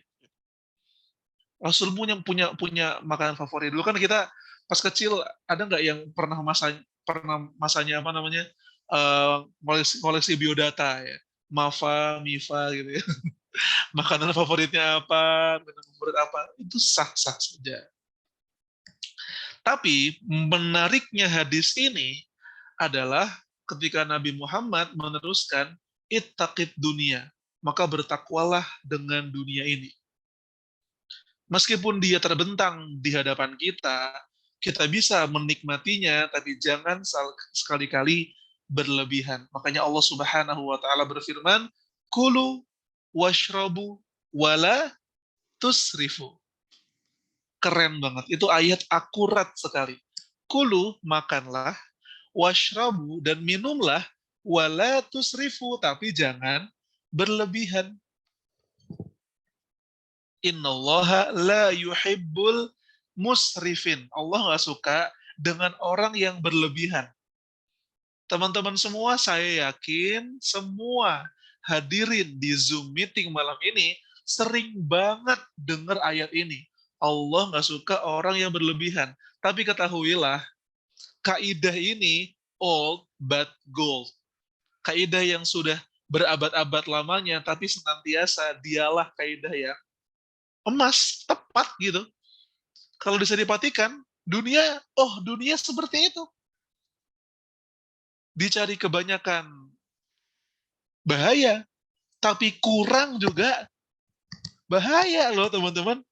Rasul punya makanan favorit. Dulu kan kita pas kecil ada nggak yang pernah masanya koleksi biodata ya, Mafa, Mifa gitu ya. Makanan favoritnya apa, makanan favorit apa, itu sah-sah saja. Tapi menariknya hadis ini adalah ketika Nabi Muhammad meneruskan ittaqid dunia, maka bertakwalah dengan dunia ini. Meskipun dia terbentang di hadapan kita bisa menikmatinya, tapi jangan sekali-kali berlebihan. Makanya Allah Subhanahu wa taala berfirman, "Kulu washrabu wala tusrifu." Keren banget. Itu ayat akurat sekali. Kulu, makanlah, washrabu, dan minumlah, wala tusrifu, tapi jangan berlebihan. Innallaha la yuhibbul musrifin. Allah nggak suka dengan orang yang berlebihan. Teman-teman semua, saya yakin semua hadirin di Zoom meeting malam ini sering banget dengar ayat ini. Allah nggak suka orang yang berlebihan. Tapi ketahuilah, kaidah ini old but gold. Kaidah yang sudah berabad-abad lamanya, tapi senantiasa dialah kaidah yang emas, tepat gitu. Kalau bisa diperhatikan, dunia seperti itu. Dicari kebanyakan bahaya, tapi kurang juga bahaya loh teman-teman.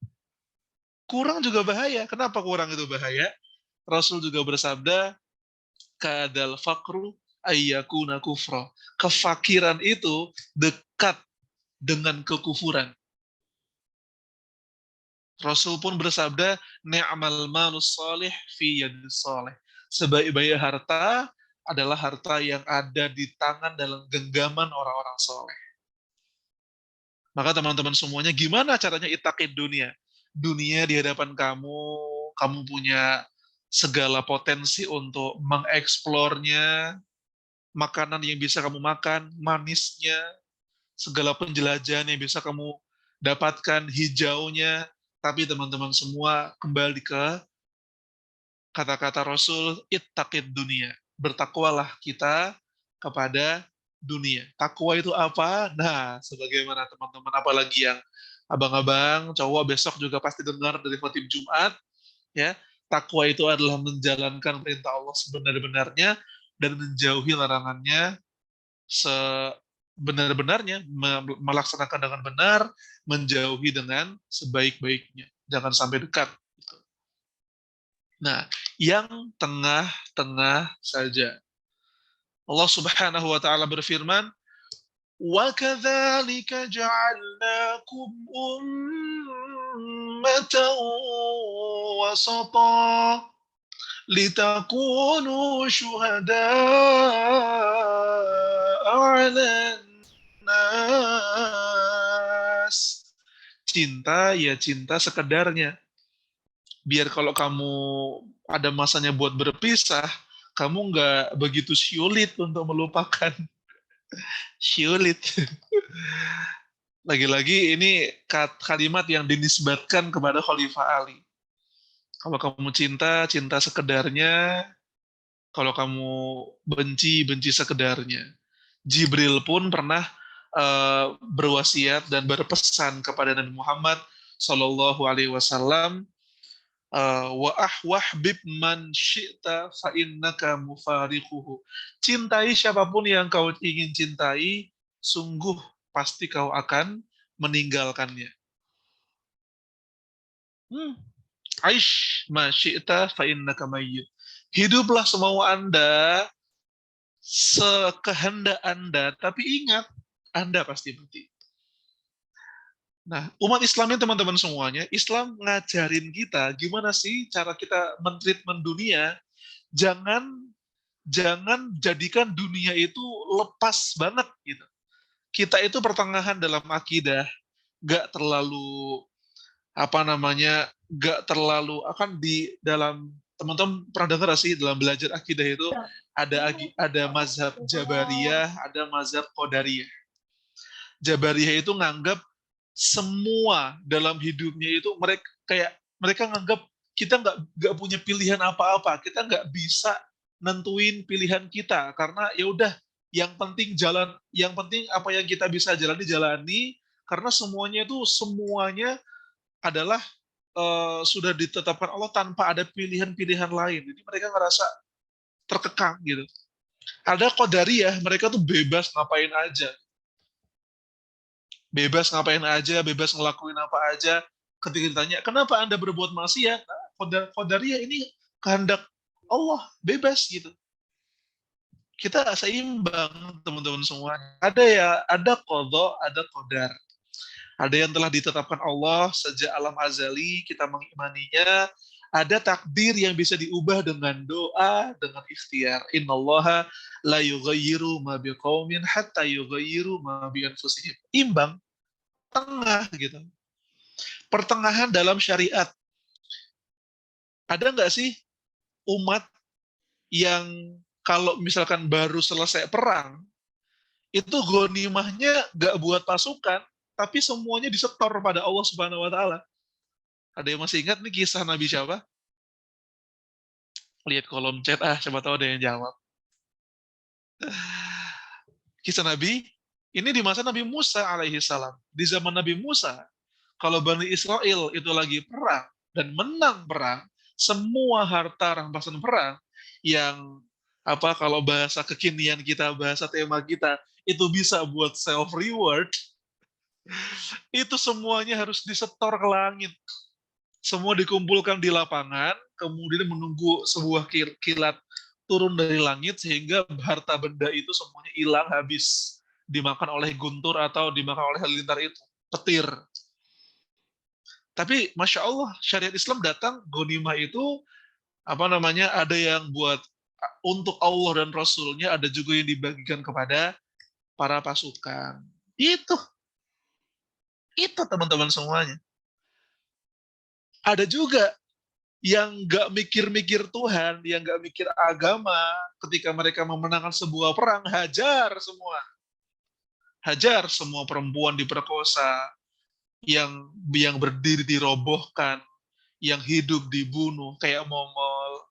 Kurang juga bahaya. Kenapa kurang itu bahaya? Rasul juga bersabda, kadal fakru ayyakuna kufra. Kefakiran itu dekat dengan kekufuran. Rasul pun bersabda, ni'mal malus salih fi yadis salih. Sebaik-baik harta adalah harta yang ada di tangan dalam genggaman orang-orang soleh. Maka teman-teman semuanya, gimana caranya ittaqid dunia? Dunia di hadapan kamu punya segala potensi untuk mengeksplornya, makanan yang bisa kamu makan, manisnya, segala penjelajahan yang bisa kamu dapatkan, hijaunya, Tapi teman-teman semua kembali ke kata-kata Rasul, ittaqid dunia. Bertakwalah kita kepada dunia. Takwa itu apa? Nah, sebagaimana teman-teman, apalagi yang abang-abang, cowok besok juga pasti dengar dari khotib Jumat, ya. Takwa itu adalah menjalankan perintah Allah sebenar-benarnya dan menjauhi larangannya sebenar-benarnya, melaksanakan dengan benar, menjauhi dengan sebaik-baiknya. Jangan sampai dekat. Nah, yang tengah-tengah saja. Allah Subhanahu wa taala berfirman, "Wa kadzalika ja'alnakum ummatan wasata litakunu syuhada'a 'alan nas." Cinta ya cinta sekedarnya. Biar kalau kamu ada masanya buat berpisah, kamu nggak begitu sulit untuk melupakan. Sulit. Lagi-lagi ini kalimat yang dinisbatkan kepada Khalifah Ali. Kalau kamu cinta, cinta sekedarnya. Kalau kamu benci, benci sekedarnya. Jibril pun pernah berwasiat dan berpesan kepada Nabi Muhammad Sallallahu Alaihi Wasallam, wahbib man syi'ta fa innaka mufariquhu. Cintai siapapun yang kau ingin cintai, sungguh pasti kau akan meninggalkannya. Aish ma syi'ta fa innaka mayyit. Hiduplah semau Anda sekehendak Anda, tapi ingat Anda pasti mati. Nah, umat Islam ini teman-teman semuanya, Islam ngajarin kita gimana sih cara kita mentreatment dunia. Jangan jadikan dunia itu lepas banget gitu. Kita itu pertengahan dalam akidah, gak terlalu gak terlalu akan di dalam, teman-teman pernah dengar sih dalam belajar akidah itu ada mazhab Jabariyah, ada mazhab Qadariyah. Jabariyah itu nganggap semua dalam hidupnya itu mereka nganggap kita nggak punya pilihan apa-apa, kita nggak bisa nentuin pilihan kita karena ya udah yang penting apa yang kita bisa jalani karena semuanya adalah sudah ditetapkan Allah tanpa ada pilihan-pilihan lain. Jadi mereka ngerasa terkekang gitu. Ada Qadariyah, mereka tuh bebas ngapain aja. Bebas ngelakuin apa aja. Ketika ditanya, kenapa Anda berbuat maksiat? Qadariyah ini kehendak Allah, bebas gitu. Kita seimbang, teman-teman semua. Ada qadha, ada qadar. Ada yang telah ditetapkan Allah sejak alam azali, kita mengimaninya. Ada takdir yang bisa diubah dengan doa, dengan ikhtiar. Innallaha la yughayyiru ma biqaumin hatta yughayyiru ma bi anfusihim. Imbang, tengah gitu. Pertengahan dalam syariat. Ada nggak sih umat yang kalau misalkan baru selesai perang, itu ghanimahnya nggak buat pasukan, tapi semuanya disetor pada Allah Subhanahu wa taala. Ada yang masih ingat nih kisah Nabi siapa? Lihat kolom chat, siapa tahu ada yang jawab. Kisah Nabi, ini di masa Nabi Musa alaihi salam. Di zaman Nabi Musa, kalau Bani Israel itu lagi perang dan menang perang, semua harta rampasan perang yang kalau bahasa kekinian kita, bahasa tema kita, itu bisa buat self reward, itu semuanya harus disetor ke langit. Semua dikumpulkan di lapangan, kemudian menunggu sebuah kilat turun dari langit sehingga harta benda itu semuanya hilang habis, dimakan oleh guntur atau dimakan oleh halilintar itu, petir. Tapi Masya Allah, syariat Islam datang, ghanimah itu ada yang buat untuk Allah dan Rasulnya, ada juga yang dibagikan kepada para pasukan. Itu teman-teman semuanya. Ada juga yang nggak mikir-mikir Tuhan, yang nggak mikir agama, ketika mereka memenangkan sebuah perang, hajar semua perempuan diperkosa, yang berdiri dirobohkan, yang hidup dibunuh, kayak Mongol,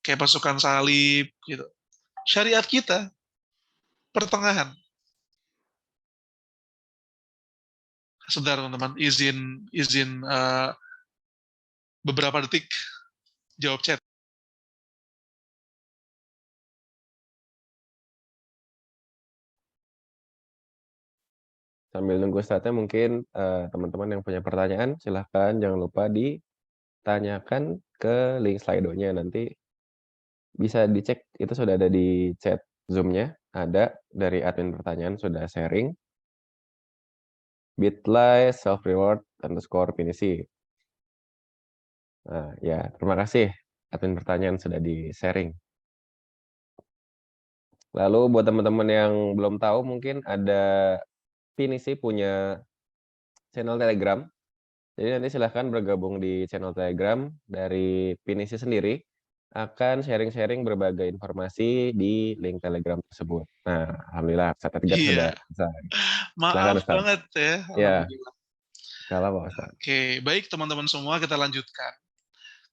kayak pasukan salib, gitu. Syariat kita pertengahan. Sebentar teman-teman, izin beberapa detik jawab chat. Sambil nunggu startnya mungkin teman-teman yang punya pertanyaan silahkan jangan lupa ditanyakan ke link Slido-nya, nanti bisa dicek, itu sudah ada di chat Zoom-nya, ada dari admin pertanyaan sudah sharing. bit.ly self-reward_pinisi. Nah, ya terima kasih admin pertanyaan sudah di-sharing. Lalu buat teman-teman yang belum tahu, mungkin ada Pinisi punya channel Telegram. Jadi nanti silahkan bergabung di channel Telegram dari Pinisi sendiri, akan sharing-sharing berbagai informasi di link Telegram tersebut. Nah, alhamdulillah Ustaz Edgar sudah Iya, selesai. Silakan maaf Ustaz. banget ya, Ya, alhamdulillah. nggak apa-apa Ustaz. Oke, baik teman-teman semua, kita lanjutkan.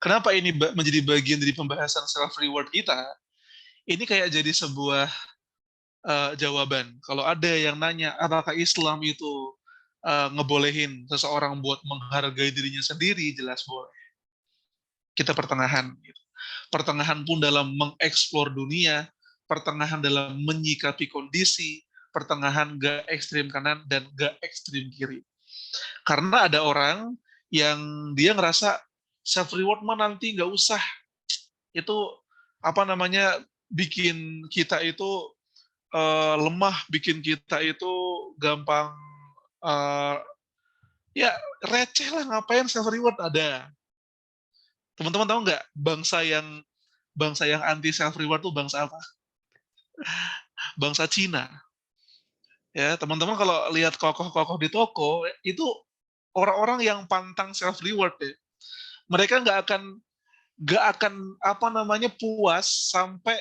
Kenapa ini menjadi bagian dari pembahasan self-reward kita? Ini kayak jadi sebuah jawaban. Kalau ada yang nanya, apakah Islam itu ngebolehin seseorang buat menghargai dirinya sendiri, jelas boleh. Kita pertengahan. Gitu. Pertengahan pun dalam mengeksplor dunia, pertengahan dalam menyikapi kondisi, pertengahan gak ekstrim kanan dan gak ekstrim kiri. Karena ada orang yang dia ngerasa self-reward mah nanti nggak usah. Itu apa namanya, bikin kita itu lemah, bikin kita itu gampang ya receh lah, ngapain self reward ada. Teman-teman tahu nggak bangsa yang anti self reward tuh bangsa apa? Bangsa Cina. Ya, teman-teman kalau lihat kokoh-kokoh di toko itu orang-orang yang pantang self reward ya. Mereka nggak akan apa namanya puas sampai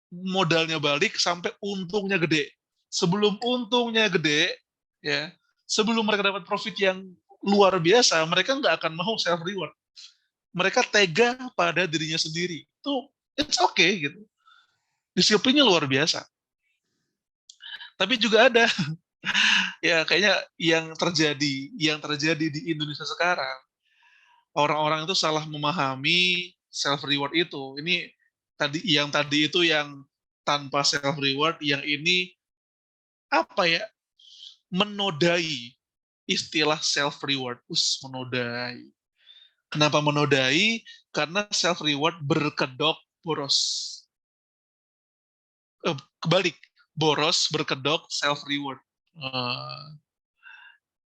modalnya balik, sampai untungnya gede. Sebelum untungnya gede, ya, sebelum mereka dapat profit yang luar biasa, mereka nggak akan mau self reward. Mereka tega pada dirinya sendiri. Itu it's okay gitu. Disiplinnya luar biasa. Tapi juga ada ya kayaknya yang terjadi di Indonesia sekarang. Orang-orang itu salah memahami self reward itu. Ini tadi itu yang tanpa self reward, yang ini apa ya? Menodai istilah self reward. Menodai. Kenapa menodai? Karena self reward berkedok boros. Kebalik, boros berkedok self reward.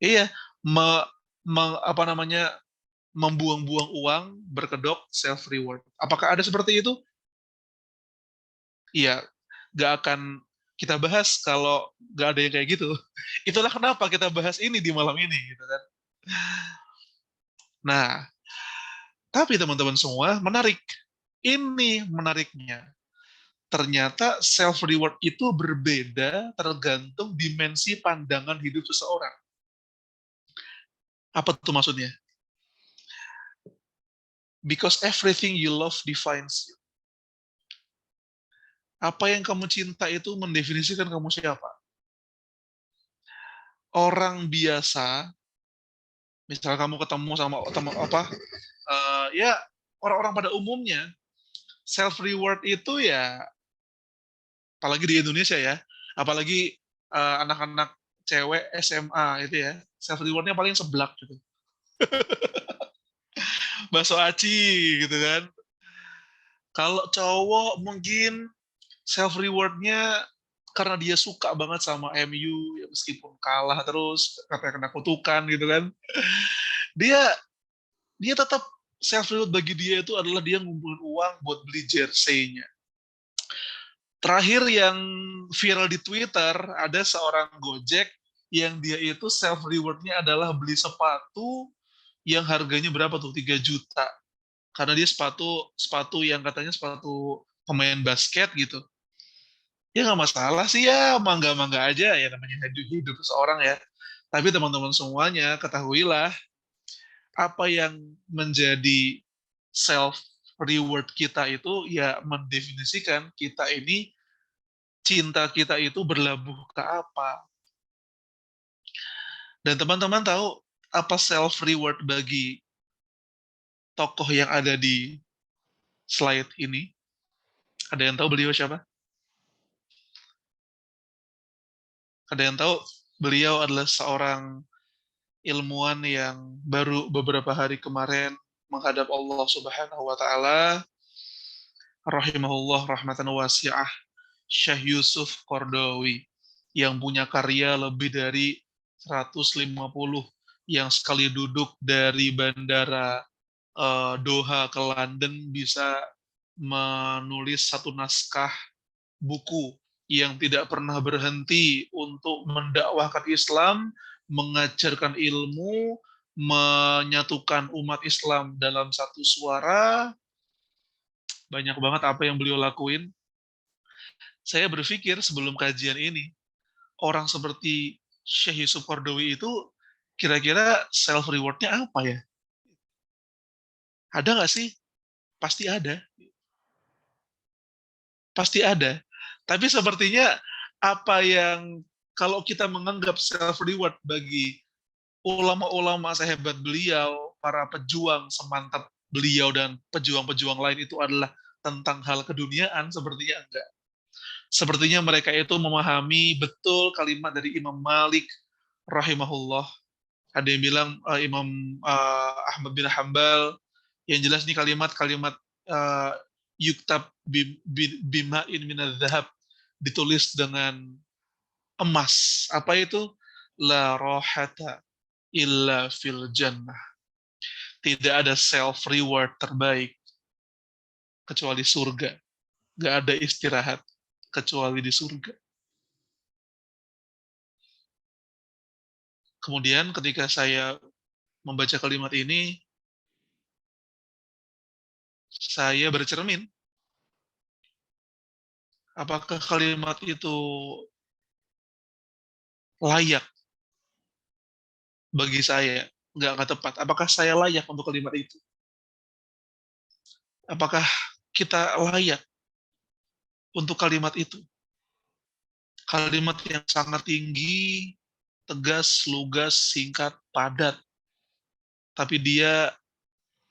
Iya, apa namanya, membuang-buang uang berkedok self reward. Apakah ada seperti itu? Iya, nggak akan kita bahas kalau nggak ada yang kayak gitu. Itulah kenapa kita bahas ini di malam ini, gitu kan. Nah, tapi teman-teman semua, menarik. Ini menariknya. Ternyata self reward itu berbeda tergantung dimensi pandangan hidup seseorang. Apa tuh maksudnya? Because everything you love defines you. Apa yang kamu cinta itu mendefinisikan kamu siapa. Orang biasa, misalnya kamu ketemu sama ya orang-orang pada umumnya, self reward itu ya, apalagi di Indonesia ya, apalagi anak-anak cewek SMA itu ya, self rewardnya paling seblak gitu. Bakso aci gitu kan. Kalau cowok mungkin self rewardnya karena dia suka banget sama MU, ya meskipun kalah terus, katanya kena kutukan gitu kan. Dia tetap self reward bagi dia itu adalah dia ngumpulin uang buat beli jersey-nya. Terakhir yang viral di Twitter, ada seorang Gojek yang dia itu self reward-nya adalah beli sepatu yang harganya berapa tuh? 3 juta. Karena dia sepatu yang katanya sepatu pemain basket gitu. Ya nggak masalah sih ya, mangga-mangga aja ya, namanya hidup seseorang ya. Tapi teman-teman semuanya, ketahuilah apa yang menjadi self reward kita itu ya mendefinisikan kita ini, cinta kita itu berlabuh ke apa. Dan teman-teman tahu apa self reward bagi tokoh yang ada di slide ini? Ada yang tahu beliau siapa? Ada yang tahu? Beliau adalah seorang ilmuwan yang baru beberapa hari kemarin menghadap Allah Subhanahu wa taala, rahimahullah rahmatan wasi'ah, Syekh Yusuf Qaradawi, yang punya karya lebih dari 150, yang sekali duduk dari bandara Doha ke London bisa menulis satu naskah buku yang tidak pernah berhenti untuk mendakwahkan Islam, mengajarkan ilmu, menyatukan umat Islam dalam satu suara. Banyak banget apa yang beliau lakuin. Saya berpikir sebelum kajian ini, orang seperti Syekh Yusuf Qaradawi itu kira-kira self reward-nya apa ya? Ada nggak sih? Pasti ada. Pasti ada. Tapi sepertinya apa yang kalau kita menganggap self reward bagi ulama-ulama sehebat beliau, para pejuang semantap beliau dan pejuang-pejuang lain itu adalah tentang hal keduniaan, sepertinya enggak. Sepertinya mereka itu memahami betul kalimat dari Imam Malik rahimahullah. Ada yang bilang Imam Ahmad bin Hambal. Yang jelas ini kalimat-kalimat uh, yuktab bima'in minadz-dzahab, ditulis dengan emas. Apa itu? La rohata illa fil jannah. Tidak ada self reward terbaik kecuali surga. Gak ada istirahat kecuali di surga. Kemudian ketika saya membaca kalimat ini, saya bercermin, apakah kalimat itu layak bagi saya? Nggak tepat. Apakah saya layak untuk kalimat itu? Apakah kita layak untuk kalimat itu? Kalimat yang sangat tinggi, tegas, lugas, singkat, padat. Tapi dia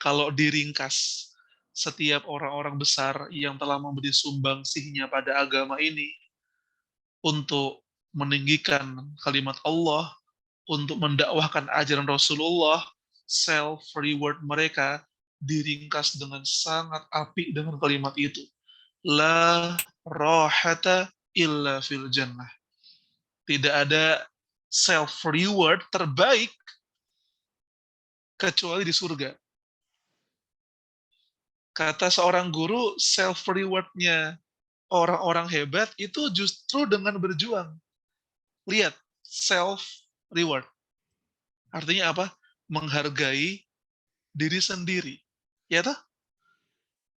kalau diringkas, setiap orang-orang besar yang telah memberi sumbangsihnya pada agama ini untuk meninggikan kalimat Allah, untuk mendakwahkan ajaran Rasulullah, self reward mereka diringkas dengan sangat apik dengan kalimat itu. La rohata illa fil jannah. Tidak ada self reward terbaik kecuali di surga. Kata seorang guru, self reward-nya orang-orang hebat itu justru dengan berjuang. Lihat, self reward. Artinya apa? Menghargai diri sendiri. Ya toh?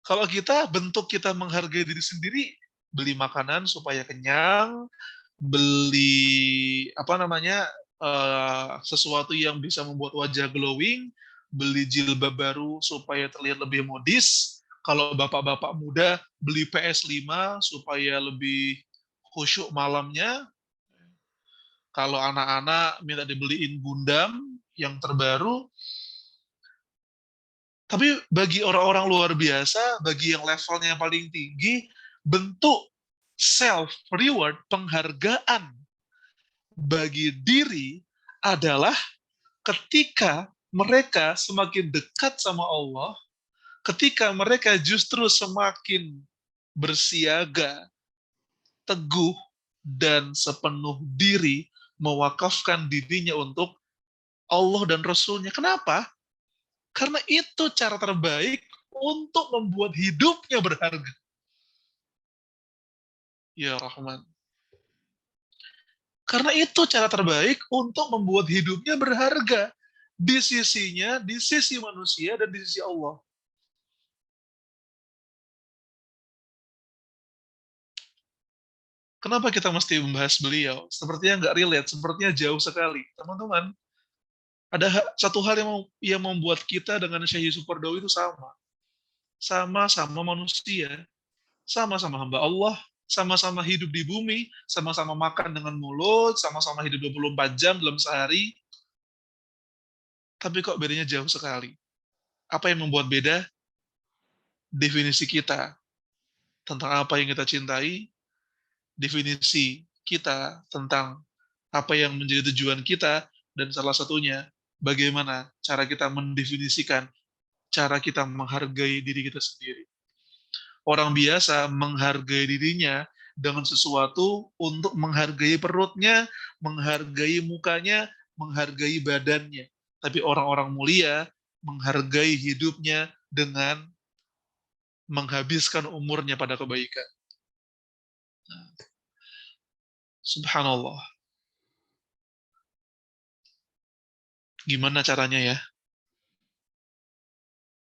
Kalau kita, bentuk kita menghargai diri sendiri, beli makanan supaya kenyang, beli sesuatu yang bisa membuat wajah glowing, beli jilbab baru supaya terlihat lebih modis. Kalau bapak-bapak muda beli PS5 supaya lebih khusyuk malamnya. Kalau anak-anak minta dibeliin Gundam yang terbaru. Tapi bagi orang-orang luar biasa, bagi yang levelnya paling tinggi, bentuk self reward, penghargaan bagi diri adalah ketika mereka semakin dekat sama Allah, ketika mereka justru semakin bersiaga, teguh, dan sepenuh diri mewakafkan dirinya untuk Allah dan Rasul-Nya. Kenapa? Karena itu cara terbaik untuk membuat hidupnya berharga. Ya Rahman. Karena itu cara terbaik untuk membuat hidupnya berharga di sisinya, di sisi manusia, dan di sisi Allah. Kenapa kita mesti membahas beliau? Sepertinya nggak relate, sepertinya jauh sekali. Teman-teman, ada satu hal yang membuat kita dengan Syekh Yusuf Qaradawi itu sama. Sama-sama manusia, sama-sama hamba Allah, sama-sama hidup di bumi, sama-sama makan dengan mulut, sama-sama hidup 24 jam dalam sehari, tapi kok bedanya jauh sekali. Apa yang membuat beda? Definisi kita tentang apa yang kita cintai, definisi kita tentang apa yang menjadi tujuan kita, dan salah satunya, bagaimana cara kita mendefinisikan, cara kita menghargai diri kita sendiri. Orang biasa menghargai dirinya dengan sesuatu untuk menghargai perutnya, menghargai mukanya, menghargai badannya. Tapi orang-orang mulia menghargai hidupnya dengan menghabiskan umurnya pada kebaikan. Subhanallah. Gimana caranya ya?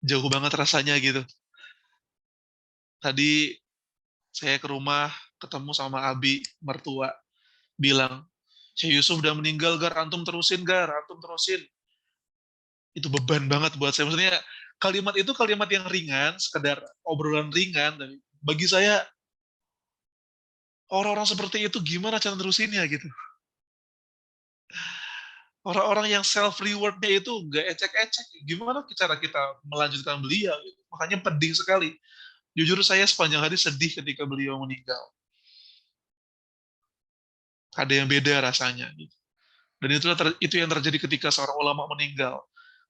Jauh banget rasanya gitu. Tadi saya ke rumah, ketemu sama Abi, mertua, bilang, Syekh Yusuf udah meninggal, Gar, antum terusin, Gar, antum terusin. Itu beban banget buat saya. Maksudnya, kalimat itu kalimat yang ringan, sekedar obrolan ringan, tapi bagi saya, orang-orang seperti itu gimana cara terusinnya gitu. Orang-orang yang self-reward-nya itu nggak ecek-ecek. Gimana cara kita melanjutkan beliau? Gitu. Makanya pedih sekali. Jujur saya sepanjang hari sedih ketika beliau meninggal. Ada yang beda rasanya. Gitu. Dan itu yang terjadi ketika seorang ulama meninggal.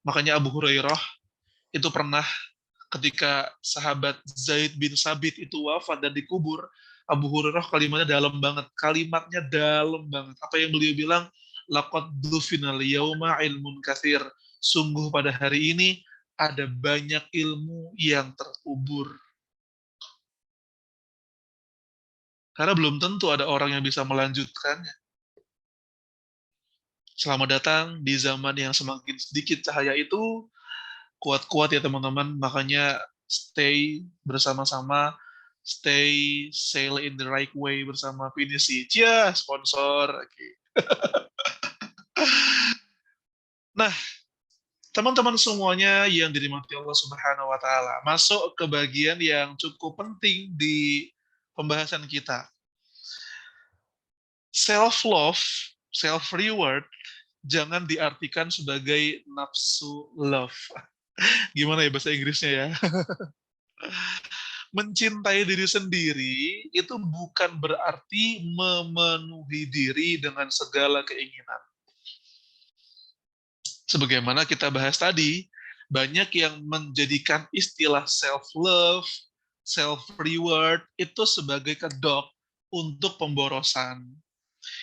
Makanya Abu Hurairah itu pernah ketika sahabat Zaid bin Sabit itu wafat dan dikubur, Abu Hurairah kalimatnya dalam banget. Kalimatnya dalam banget. Apa yang beliau bilang? Laqad dufinal yauma ilmun katsir. Sungguh pada hari ini ada banyak ilmu yang terkubur. Karena belum tentu ada orang yang bisa melanjutkannya. Selamat datang di zaman yang semakin sedikit cahaya itu. Kuat-kuat ya teman-teman, makanya stay bersama-sama, stay sail in the right way bersama Pinisi. Cia, sponsor. Okay. Nah, teman-teman semuanya yang dirahmati Allah Subhanahu wa taala, masuk ke bagian yang cukup penting di pembahasan kita. Self love, self reward jangan diartikan sebagai nafsu love. Gimana ya bahasa Inggrisnya ya? Mencintai diri sendiri itu bukan berarti memenuhi diri dengan segala keinginan. Sebagaimana kita bahas tadi, banyak yang menjadikan istilah self-love, self-reward itu sebagai kedok untuk pemborosan.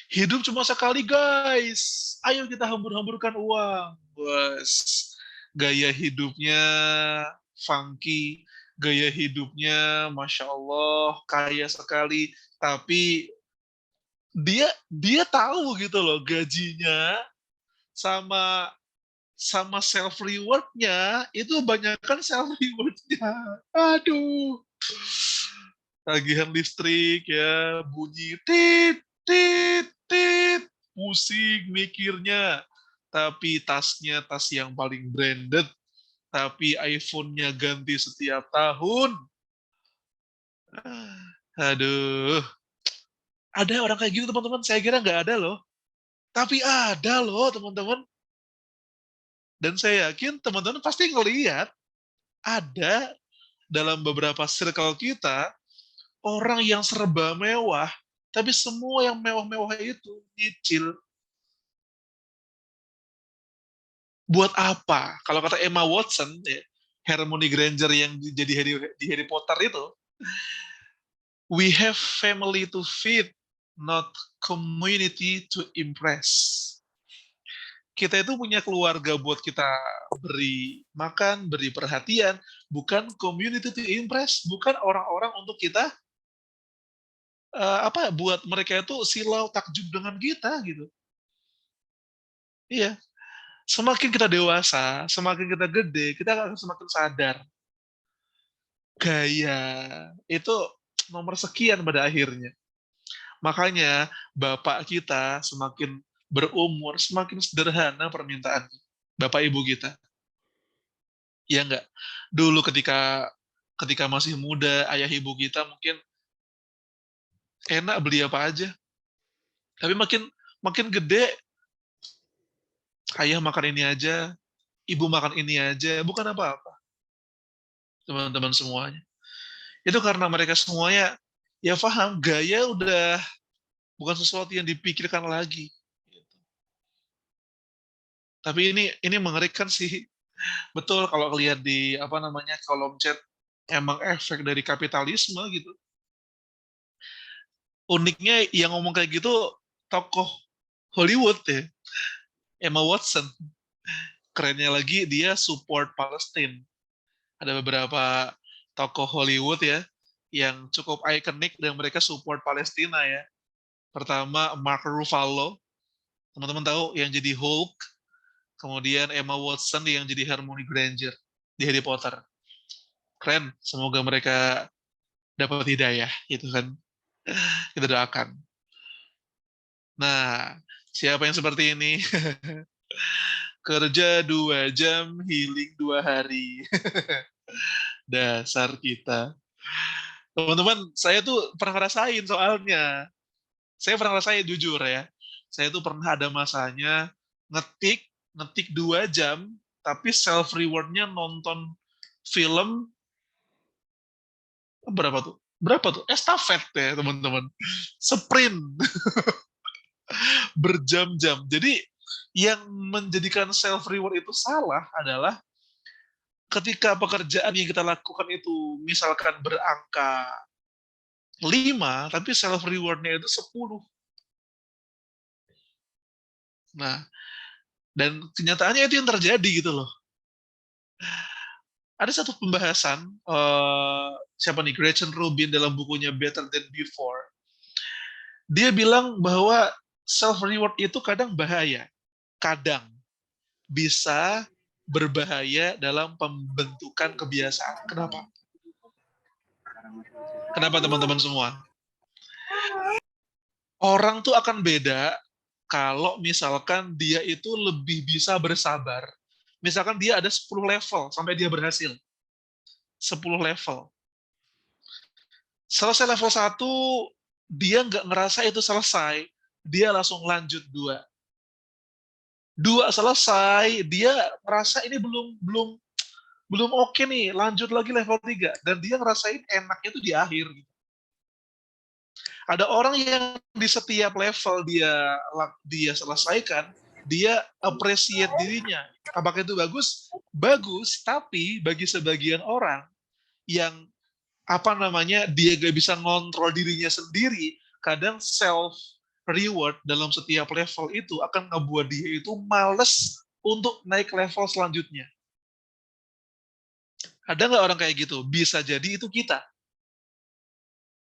Hidup cuma sekali, guys. Ayo kita hambur-hamburkan uang. Bos. Gaya hidupnya funky, gaya hidupnya Masya Allah, kaya sekali. Tapi dia tahu gitu loh, gajinya sama self rewardnya itu banyakkan self rewardnya. Aduh, tagihan listrik ya bunyi tit tit tit, pusing mikirnya. Tapi tasnya tas yang paling branded, tapi iPhone-nya ganti setiap tahun. Aduh, ada orang kayak gitu teman-teman. Saya kira nggak ada loh, tapi ada loh teman-teman. Dan saya yakin teman-teman pasti ngelihat ada dalam beberapa circle kita orang yang serba mewah, tapi semua yang mewah-mewah itu nyicil. Buat apa? Kalau kata Emma Watson, ya, Hermione Granger yang jadi di Harry Potter itu, we have family to feed, not community to impress. Kita itu punya keluarga buat kita beri makan, beri perhatian, bukan community to impress, bukan orang-orang untuk kita buat mereka itu silau takjub dengan kita gitu. Iya. Semakin kita dewasa, semakin kita gede, kita akan semakin sadar. Gaya itu nomor sekian pada akhirnya. Makanya bapak kita semakin berumur, semakin sederhana permintaannya. Bapak ibu kita. Ya enggak? Dulu ketika masih muda, ayah ibu kita mungkin enak beli apa aja. Tapi makin makin gede, ayah makan ini aja, ibu makan ini aja, bukan apa-apa. Teman-teman semuanya. Itu karena mereka semuanya ya paham, gaya udah bukan sesuatu yang dipikirkan lagi. Tapi ini mengerikan sih. Betul kalau lihat di apa namanya kolom chat, emang efek dari kapitalisme gitu. Uniknya yang ngomong kayak gitu tokoh Hollywood ya, Emma Watson. Kerennya lagi dia support Palestine. Ada beberapa tokoh Hollywood ya yang cukup ikonik dan mereka support Palestina ya. Pertama Mark Ruffalo, teman-teman tahu yang jadi Hulk. Kemudian Emma Watson yang jadi Hermione Granger di Harry Potter. Keren, semoga mereka dapat hidayah, gitu kan. Kita doakan. Nah, siapa yang seperti ini? Kerja 2 jam, healing 2 hari. Dasar kita. Teman-teman, saya tuh pernah ngerasain soalnya. Saya pernah ngerasain jujur ya. Saya tuh pernah ada masanya ngetik 2 jam, tapi self rewardnya nonton film berapa tuh? Berapa tuh? Estafet ya teman-teman. Sprint berjam-jam. Jadi yang menjadikan self reward itu salah adalah ketika pekerjaan yang kita lakukan itu misalkan berangka 5, tapi self reward-nya itu 10. Nah, dan kenyataannya itu yang terjadi gitu loh. Ada satu pembahasan, siapa nih, Gretchen Rubin dalam bukunya Better Than Before. Dia bilang bahwa self reward itu kadang bahaya. Kadang bisa berbahaya dalam pembentukan kebiasaan. Kenapa? Kenapa teman-teman semua? Orang tuh akan beda kalau misalkan dia itu lebih bisa bersabar. Misalkan dia ada 10 level sampai dia berhasil. 10 level. Selesai level 1, dia nggak ngerasa itu selesai. Dia langsung lanjut 2. 2 selesai, dia ngerasa ini belum oke nih, lanjut lagi level 3. Dan dia ngerasain enaknya itu di akhir. Ada orang yang di setiap level dia selesaikan, dia appreciate dirinya. Apakah itu bagus? Bagus, tapi bagi sebagian orang yang dia gak bisa ngontrol dirinya sendiri, kadang self reward dalam setiap level itu akan ngebuat dia itu males untuk naik level selanjutnya. Ada nggak orang kayak gitu? Bisa jadi itu kita.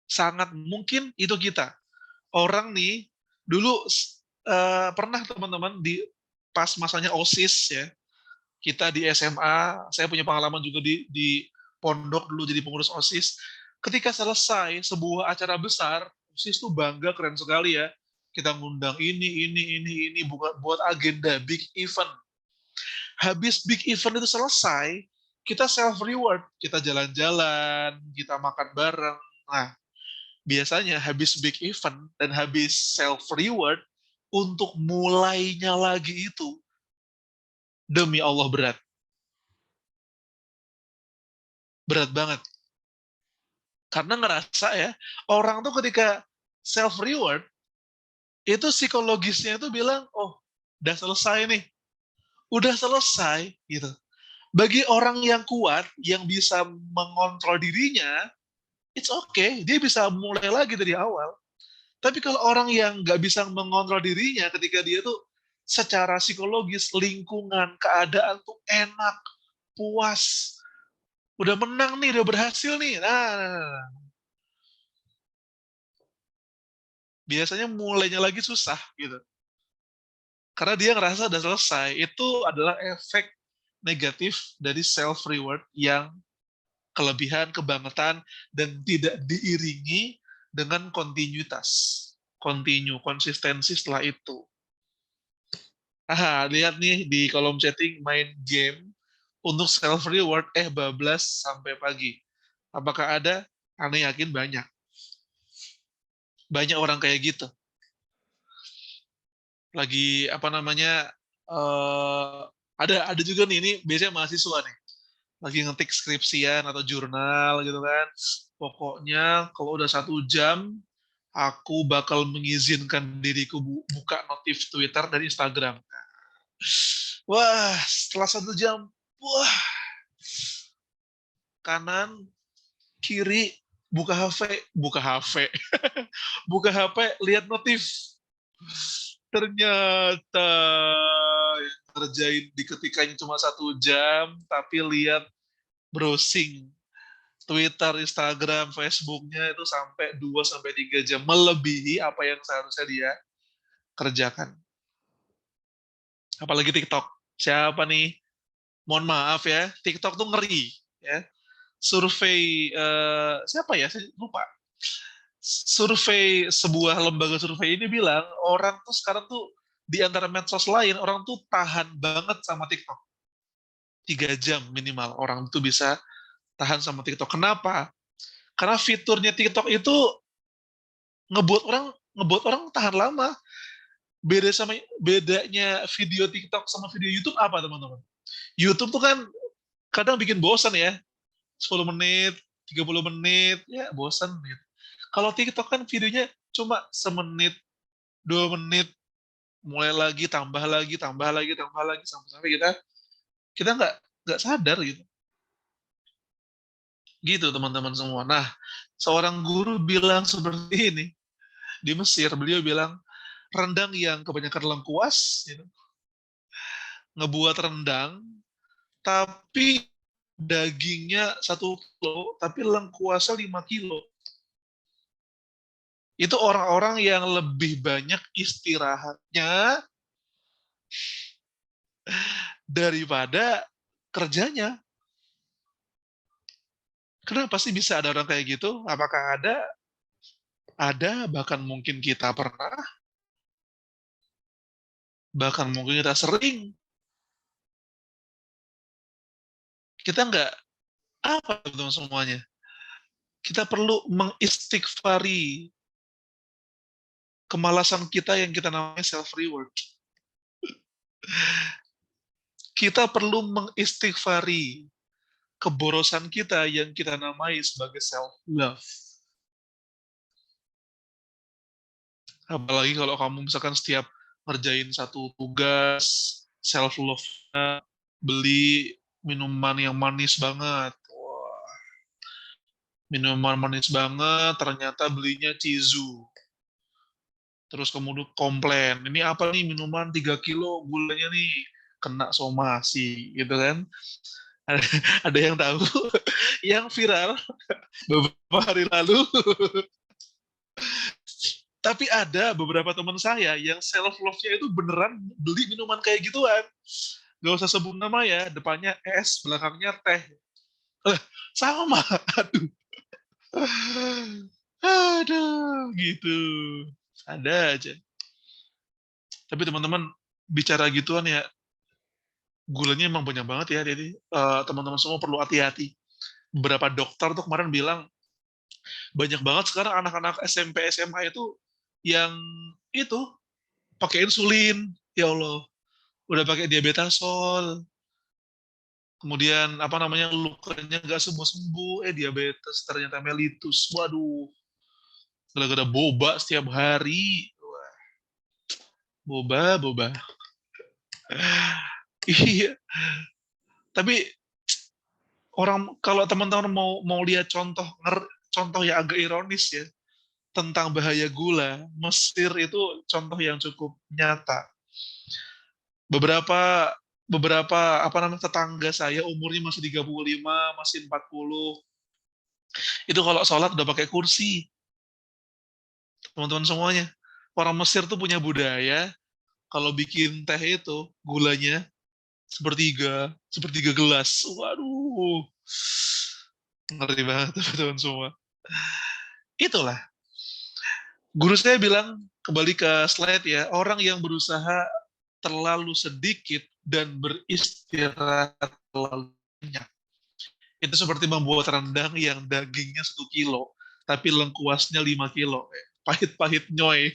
Sangat mungkin itu kita. Orang nih, dulu pernah teman-teman pas masanya OSIS ya, kita di SMA, saya punya pengalaman juga di pondok dulu jadi pengurus OSIS. Ketika selesai sebuah acara besar, OSIS tuh bangga, keren sekali ya. Kita ngundang ini buat agenda big event. Habis big event itu selesai, kita self reward, kita jalan-jalan, kita makan bareng. Nah, biasanya habis big event dan habis self reward, untuk mulainya lagi itu demi Allah berat. Berat banget. Karena ngerasa ya, orang tuh ketika self reward itu psikologisnya itu bilang, oh, udah selesai nih. Udah selesai gitu. Bagi orang yang kuat, yang bisa mengontrol dirinya, it's okay, dia bisa mulai lagi dari awal. Tapi kalau orang yang nggak bisa mengontrol dirinya, ketika dia tuh secara psikologis, lingkungan, keadaan tuh enak, puas, udah menang nih, udah berhasil nih. Nah. Biasanya mulainya lagi susah gitu. Karena dia ngerasa udah selesai. Itu adalah efek negatif dari self reward yang kelebihan, kebangetan, dan tidak diiringi dengan kontinuitas. continue, konsistensi setelah itu. Lihat nih di kolom chatting main game untuk self reward bablas sampai pagi. Apakah ada? Aneh yakin banyak. Banyak orang kayak gitu. Lagi apa namanya? Ada juga nih, ini biasanya mahasiswa nih. Lagi ngetik skripsian atau jurnal gitu kan. Pokoknya kalau udah 1 jam, aku bakal mengizinkan diriku buka notif Twitter dan Instagram. Wah, setelah 1 jam, wah, kanan, kiri, buka HP, buka HP, lihat notif. Ternyata yang ngerjain diketikanya cuma 1 jam, tapi lihat browsing Twitter, Instagram, Facebooknya itu sampai 2-3 jam, melebihi apa yang seharusnya dia kerjakan. Apalagi TikTok. Siapa nih? Mohon maaf ya, TikTok tuh ngeri. Ya. Survei, siapa ya? Saya lupa. Survei, sebuah lembaga survei ini bilang, orang tuh sekarang tuh, di antara medsos lain, orang tuh tahan banget sama TikTok. 3 jam minimal, orang tuh bisa tahan sama TikTok. Kenapa? Karena fiturnya TikTok itu ngebuat orang tahan lama. Bedanya video TikTok sama video YouTube apa, teman-teman? YouTube tuh kan kadang bikin bosan ya. 10 menit, 30 menit, ya bosan gitu. Kalau TikTok kan videonya cuma semenit, 2 menit, mulai lagi, tambah lagi, sampai kita nggak sadar gitu. Gitu teman-teman semua. Nah, seorang guru bilang seperti ini di Mesir, beliau bilang, rendang yang kebanyakan lengkuas, gitu, ngebuat rendang, tapi dagingnya 1 kilo, tapi lengkuasnya 5 kilo. Itu orang-orang yang lebih banyak istirahatnya daripada kerjanya. Kenapa sih bisa ada orang kayak gitu? Apakah ada? Ada, bahkan mungkin kita pernah, bahkan mungkin kita sering. Kita nggak, apa teman semuanya? Kita perlu mengistighfari kemalasan kita yang kita namanya self-reward. Kita perlu mengistighfari keborosan kita yang kita namai sebagai self-love. Apalagi kalau kamu misalkan setiap ngerjain satu tugas, self-love-nya beli minuman yang manis banget. Wah, minuman manis banget, ternyata belinya Cizu. Terus kemudian komplain, ini apa nih minuman 3 kilo, gulanya nih kena somasi, gitu kan. Ada yang tahu? Yang viral beberapa hari lalu. Tapi ada beberapa teman saya yang self-love-nya itu beneran beli minuman kayak gituan. Gak usah sebut nama ya, depannya es, belakangnya teh. Sama, aduh. Aduh, gitu. Ada aja. Tapi teman-teman, bicara gituan ya, gulanya emang banyak banget ya, jadi teman-teman semua perlu hati-hati. Beberapa dokter tuh kemarin bilang, banyak banget sekarang anak-anak SMP, SMA itu yang itu pakai insulin, ya Allah, udah pakai diabetasol, kemudian apa namanya, lukanya nggak sembuh-sembuh, diabetes ternyata mellitus, waduh, gara-gara boba setiap hari. Wah, boba. Iya, tapi orang, kalau teman-teman mau lihat contoh yang agak ironis ya tentang bahaya gula, Mesir itu contoh yang cukup nyata. Beberapa apa namanya, tetangga saya umurnya masih 35, masih 40. Itu kalau sholat udah pakai kursi. Teman-teman semuanya. Orang Mesir tuh punya budaya, kalau bikin teh itu gulanya sepertiga gelas. Waduh. Ngeri banget teman-teman semua. Itulah. Guru saya bilang, kembali ke slide ya, orang yang berusaha terlalu sedikit dan beristirahat terlalu banyak, itu seperti membuat rendang yang dagingnya 1 kilo, tapi lengkuasnya 5 kilo. Pahit-pahit nyoy.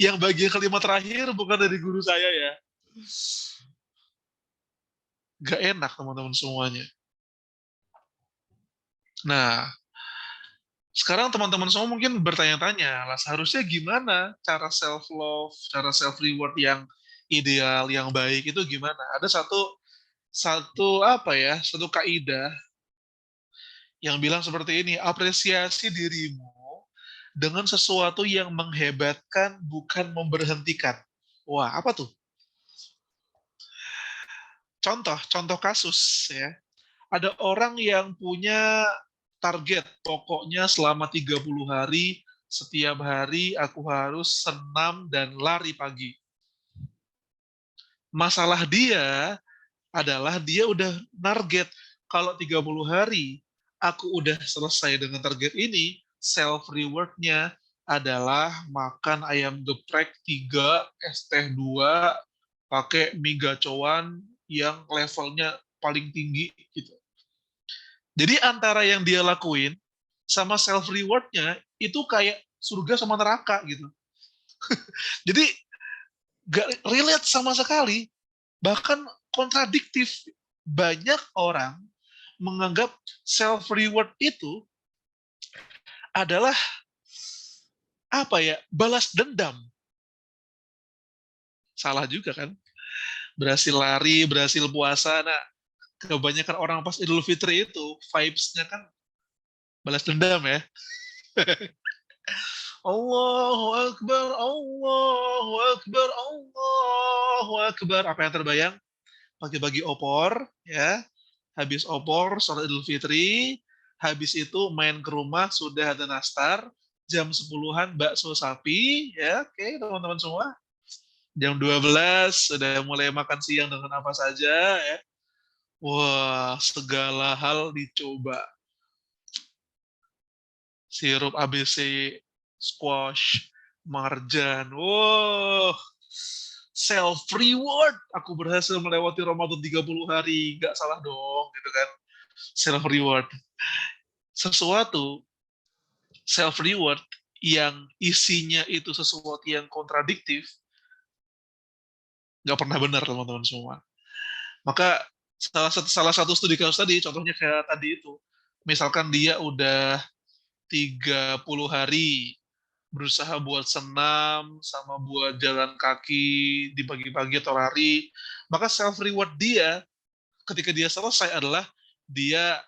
Yang bagian kelima terakhir bukan dari guru saya ya. Gak enak teman-teman semuanya. Nah, sekarang teman-teman semua mungkin bertanya-tanya, lah seharusnya gimana cara self love, cara self reward yang ideal, yang baik itu gimana? Ada satu kaidah yang bilang seperti ini, apresiasi dirimu dengan sesuatu yang menghebatkan bukan memberhentikan. Wah, apa tuh? Contoh kasus ya. Ada orang yang punya target, pokoknya selama 30 hari, setiap hari aku harus senam dan lari pagi. Masalah dia adalah dia udah target, kalau 30 hari aku udah selesai dengan target ini, self reward-nya adalah makan ayam geprek 3, es teh 2, pakai mie gacoan yang levelnya paling tinggi gitu. Jadi antara yang dia lakuin sama self reward-nya itu kayak surga sama neraka gitu. Jadi gak relate sama sekali, bahkan kontradiktif. Banyak orang menganggap self reward itu adalah balas dendam. Salah juga kan? Berhasil lari, berhasil puasa. Nah, kebanyakan orang pas Idul Fitri itu vibes-nya kan balas dendam ya. Allahu Akbar, Allahu Akbar, Allahu Akbar. Apa yang terbayang? Bagi-bagi opor, ya. Habis opor, sholat Idul Fitri. Habis itu main ke rumah, sudah ada nastar. Jam 10-an bakso sapi, ya. Oke, teman-teman semua. Jam 12 sudah mulai makan siang dengan apa saja, ya. Wah, segala hal dicoba. Sirup ABC, squash, marjan. Wow, self reward. Aku berhasil melewati Ramadan 30 hari. Nggak salah dong, gitu kan. Self reward. Sesuatu self reward yang isinya itu sesuatu yang kontradiktif, nggak pernah benar teman-teman semua. Maka salah satu studi kasus tadi, contohnya kayak tadi itu, misalkan dia udah 30 hari berusaha buat senam sama buat jalan kaki di pagi-pagi atau lari, maka self reward dia ketika dia selesai adalah dia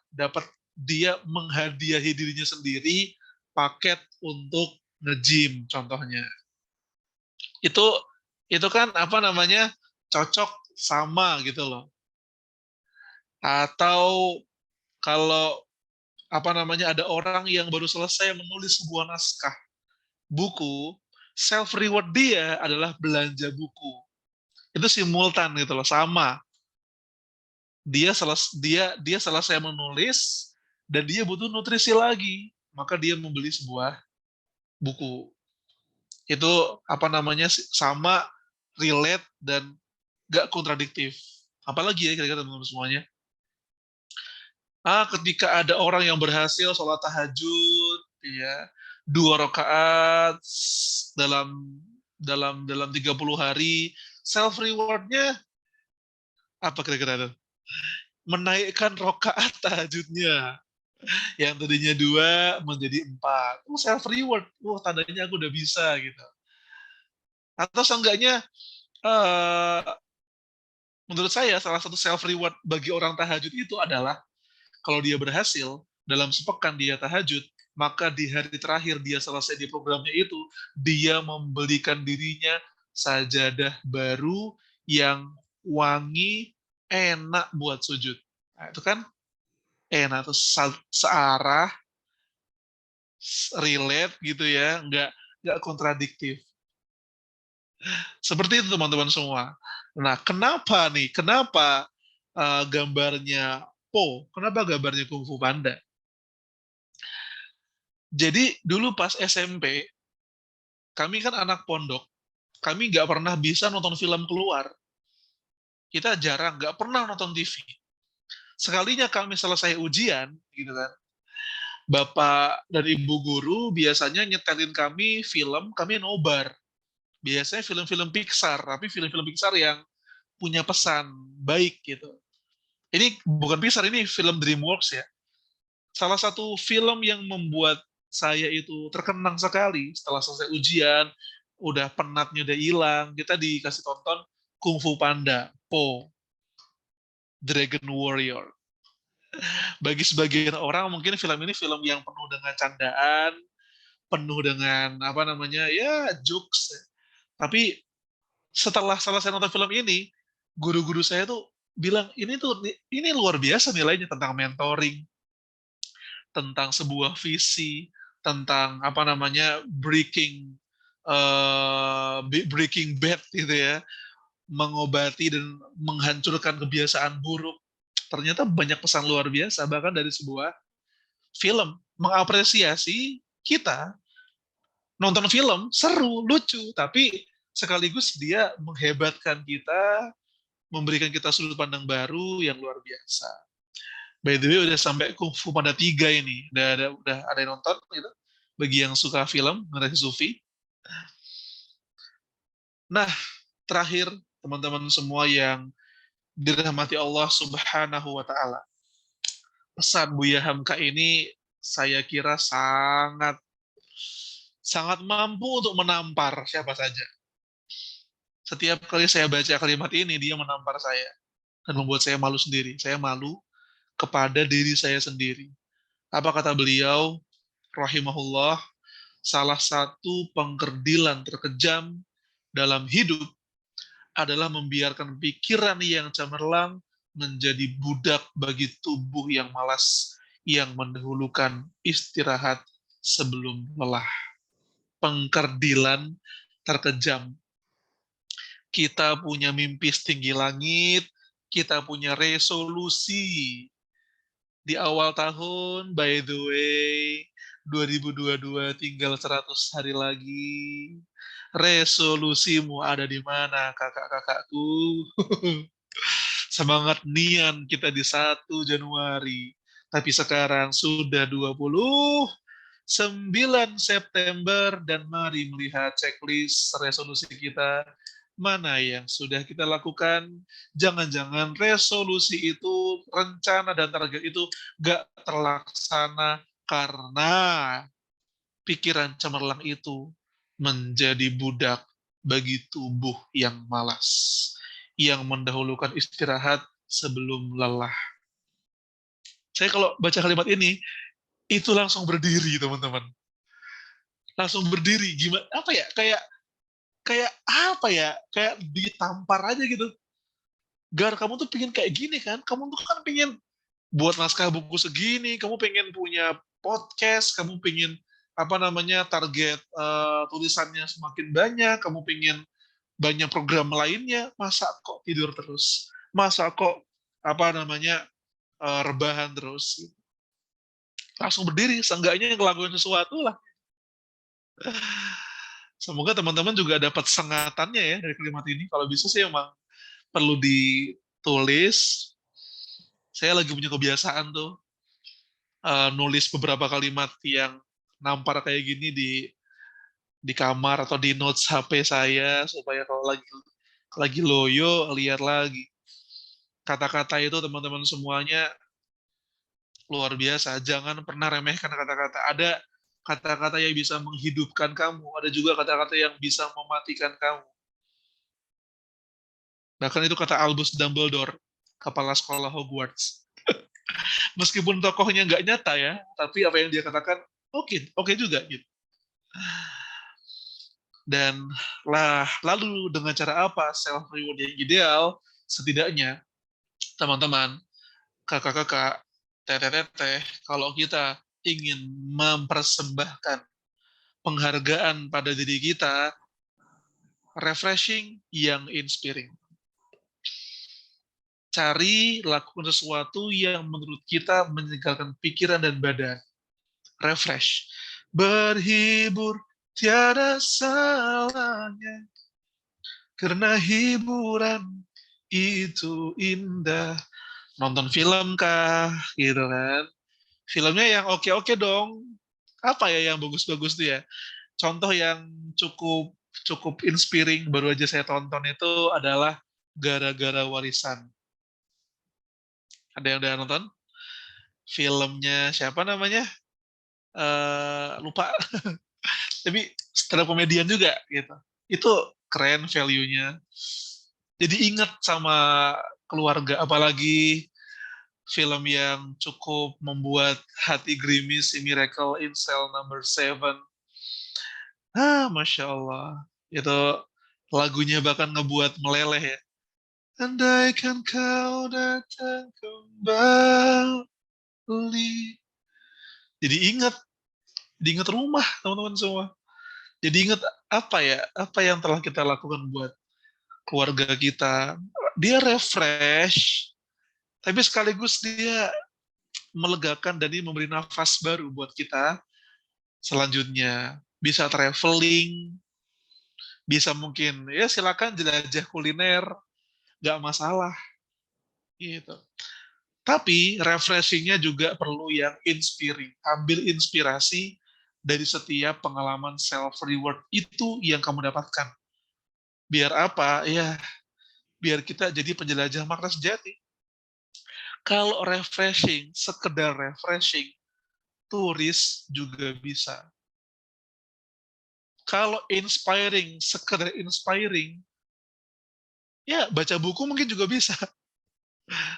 menghadiahi dirinya sendiri paket untuk nge-gym contohnya. Itu kan cocok sama gitu loh. Atau kalau ada orang yang baru selesai menulis sebuah naskah buku, self reward dia adalah belanja buku. Itu simultan gitu loh, sama. Dia selesai menulis dan dia butuh nutrisi lagi, maka dia membeli sebuah buku. Itu sama, relate dan gak kontradiktif. Apalagi ya kira-kira teman-teman semuanya. Ketika ada orang yang berhasil sholat tahajud, ya, 2 rakaat dalam 30 hari, self reward-nya apa kira-kira itu? Menaikkan rakaat tahajudnya. Yang tadinya 2 menjadi 4. Self reward. Tandanya aku udah bisa gitu. Atau seenggaknya menurut saya salah satu self reward bagi orang tahajud itu adalah kalau dia berhasil dalam sepekan dia tahajud, maka di hari terakhir dia selesai di programnya itu, dia membelikan dirinya sajadah baru yang wangi, enak buat sujud. Nah, itu kan enak, tuh searah, relate gitu ya, nggak kontradiktif. Seperti itu teman-teman semua. Nah, kenapa gambarnya Po? Kenapa gambarnya Kung Fu Panda? Jadi dulu pas SMP, Kami kan anak pondok, kami nggak pernah bisa nonton film keluar. Kita jarang, nggak pernah nonton TV. Sekalinya kami selesai ujian, gitu kan, bapak dan ibu guru biasanya nyetelin kami film, kami nobar. Biasanya film-film Pixar, tapi film-film Pixar yang punya pesan baik gitu. Ini bukan Pixar, ini film DreamWorks ya. Salah satu film yang membuat saya itu terkenang sekali setelah selesai ujian, udah penatnya udah hilang, kita dikasih tonton Kung Fu Panda, Po, Dragon Warrior. Bagi sebagian orang mungkin film ini film yang penuh dengan candaan, penuh dengan apa namanya ya jokes. Tapi setelah selesai nonton film ini, guru-guru saya tuh bilang ini luar biasa nilainya tentang mentoring, tentang sebuah visi, tentang apa namanya breaking bad gitu ya, mengobati dan menghancurkan kebiasaan buruk. Ternyata banyak pesan luar biasa bahkan dari sebuah film, mengapresiasi kita nonton film seru, lucu, tapi sekaligus dia menghebatkan kita, memberikan kita sudut pandang baru yang luar biasa. By the way, udah sampai Kung Fu Panda 3 ini. Udah ada yang nonton gitu. Bagi yang suka film, generasi Sufi. Nah, terakhir, teman-teman semua yang dirahmati Allah Subhanahu wa Ta'ala. Pesan Buya Hamka ini saya kira sangat mampu untuk menampar siapa saja. Setiap kali saya baca kalimat ini, dia menampar saya dan membuat saya malu sendiri. Saya malu kepada diri saya sendiri. Apa kata beliau? Rahimahullah, salah satu pengkerdilan terkejam dalam hidup adalah membiarkan pikiran yang cemerlang menjadi budak bagi tubuh yang malas, yang mendahulukan istirahat sebelum lelah. Pengkerdilan terkejam. Kita punya mimpi setinggi langit, kita punya resolusi. Di awal tahun, by the way, 2022 tinggal 100 hari lagi. Resolusimu ada di mana, kakak-kakakku? Semangat nian kita di 1 Januari. Tapi sekarang sudah 29 September dan mari melihat checklist resolusi kita. Mana yang sudah kita lakukan? Jangan-jangan resolusi itu, rencana dan target itu gak terlaksana karena pikiran cemerlang itu menjadi budak bagi tubuh yang malas, yang mendahulukan istirahat sebelum lelah. Saya kalau baca kalimat ini, itu langsung berdiri, teman-teman. Langsung berdiri, gimana? Apa ya? Kayak ditampar aja gitu. Gar, kamu tuh pengen kayak gini kan? Kamu tuh kan pengen buat naskah buku segini, kamu pengen punya podcast, kamu pengen apa namanya target tulisannya semakin banyak, kamu pengen banyak program lainnya, masa kok tidur terus? Masa kok apa namanya rebahan terus? Langsung berdiri, seenggaknya ngelakuin sesuatu lah. Semoga teman-teman juga dapat sengatannya ya dari kalimat ini. Kalau bisa sih emang perlu ditulis. Saya lagi punya kebiasaan tuh nulis beberapa kalimat yang nampar kayak gini di kamar atau di notes HP saya supaya kalau lagi loyo lihat lagi. Kata-kata itu teman-teman semuanya luar biasa. Jangan pernah remehkan kata-kata. Ada kata-kata yang bisa menghidupkan kamu, ada juga kata-kata yang bisa mematikan kamu. Bahkan itu kata Albus Dumbledore, kepala sekolah Hogwarts. Meskipun tokohnya nggak nyata ya, tapi apa yang dia katakan oke juga gitu. Dan lalu dengan cara apa self reward yang ideal? Setidaknya teman-teman, kakak-kakak, teteh-teteh, kalau kita ingin mempersembahkan penghargaan pada diri kita, refreshing yang inspiring. Cari, lakukan sesuatu yang menurut kita menyegarkan pikiran dan badan. Refresh. Berhibur tiada salahnya, karena hiburan itu indah. Nonton film kah, gitu kan? Filmnya yang oke-oke dong. Apa ya yang bagus-bagus tuh ya? Contoh yang cukup cukup inspiring baru aja saya tonton itu adalah Gara-gara Warisan. Ada yang udah nonton? Filmnya siapa namanya? Lupa. Tapi stand up komedian juga gitu. Itu keren value-nya. Jadi ingat sama keluarga, apalagi film yang cukup membuat hati gerimis, Miracle in Cell Number 7. Masya Allah. Itu lagunya bahkan ngebuat meleleh ya. Andaikan kau datang kembali. Jadi ingat rumah teman-teman semua. Jadi ingat apa ya, apa yang telah kita lakukan buat keluarga kita. Dia refresh, tapi sekaligus dia melegakan dan dia memberi nafas baru buat kita selanjutnya. Bisa traveling, bisa mungkin ya silakan jelajah kuliner, nggak masalah gitu. Tapi refreshingnya juga perlu yang inspiring. Ambil inspirasi dari setiap pengalaman self reward itu yang kamu dapatkan. Biar apa? Ya, biar kita jadi penjelajah makna sejati. Kalau refreshing, sekedar refreshing, turis juga bisa. Kalau inspiring, sekedar inspiring, ya baca buku mungkin juga bisa.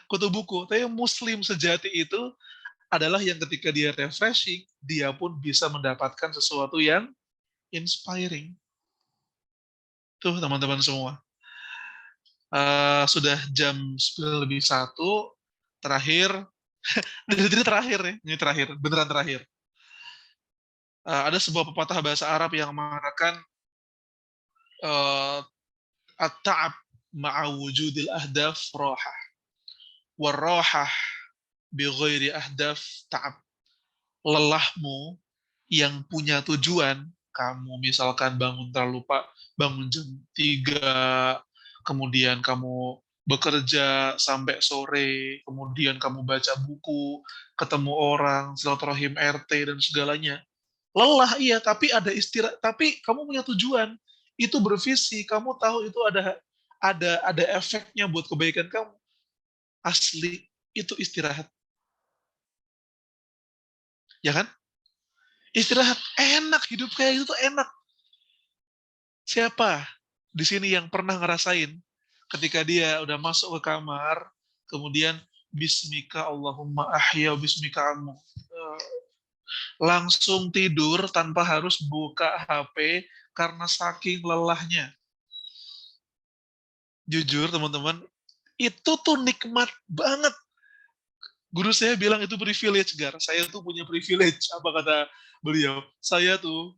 Kutu buku. Tapi muslim sejati itu adalah yang ketika dia refreshing, dia pun bisa mendapatkan sesuatu yang inspiring. Tuh teman-teman semua. Sudah jam 9:01, terakhir, dari terakhir ya, ini terakhir, beneran terakhir. Ada sebuah pepatah bahasa Arab yang mengatakan at-ta'ab ma'a wujudil ahdaf rohah, warrohah bi ghairi ahdaf ta'ab. Lelahmu yang punya tujuan, kamu misalkan bangun terlalu bangun jam 3, kemudian kamu bekerja sampai sore, kemudian kamu baca buku, ketemu orang, silaturahim RT dan segalanya. Lelah iya, tapi ada istirahat, tapi kamu punya tujuan. Itu bervisi, kamu tahu itu ada efeknya buat kebaikan kamu. Asli itu istirahat. Ya kan? Istirahat enak, hidup kayak itu tuh enak. Siapa di sini yang pernah ngerasain ketika dia udah masuk ke kamar, kemudian bismika Allahumma ahya bismika amu. Langsung tidur tanpa harus buka HP karena saking lelahnya. Jujur teman-teman, itu tuh nikmat banget. Guru saya bilang itu privilege, Gar. Saya tuh punya privilege, apa kata beliau. Saya tuh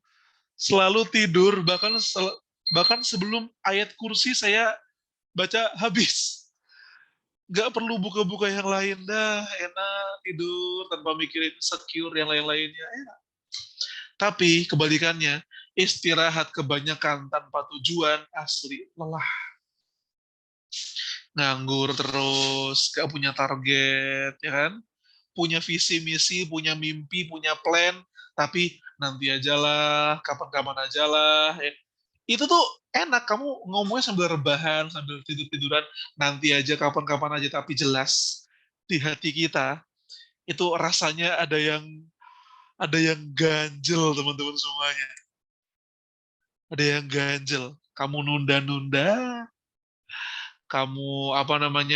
selalu tidur, bahkan sebelum ayat kursi saya baca habis. Gak perlu buka-buka yang lain dah, enak tidur tanpa mikirin secure yang lain-lainnya, enak. Tapi kebalikannya, istirahat kebanyakan tanpa tujuan asli lelah. Nganggur terus, gak punya target, ya kan? Punya visi misi, punya mimpi, punya plan, tapi nanti aja lah, kapan-kapan aja lah. Ya. Itu tuh enak, kamu ngomongnya sambil rebahan, sambil tidur-tiduran, nanti aja, kapan-kapan aja, tapi jelas di hati kita itu rasanya ada yang ganjel teman-teman semuanya. Ada yang ganjel. Kamu nunda-nunda, kamu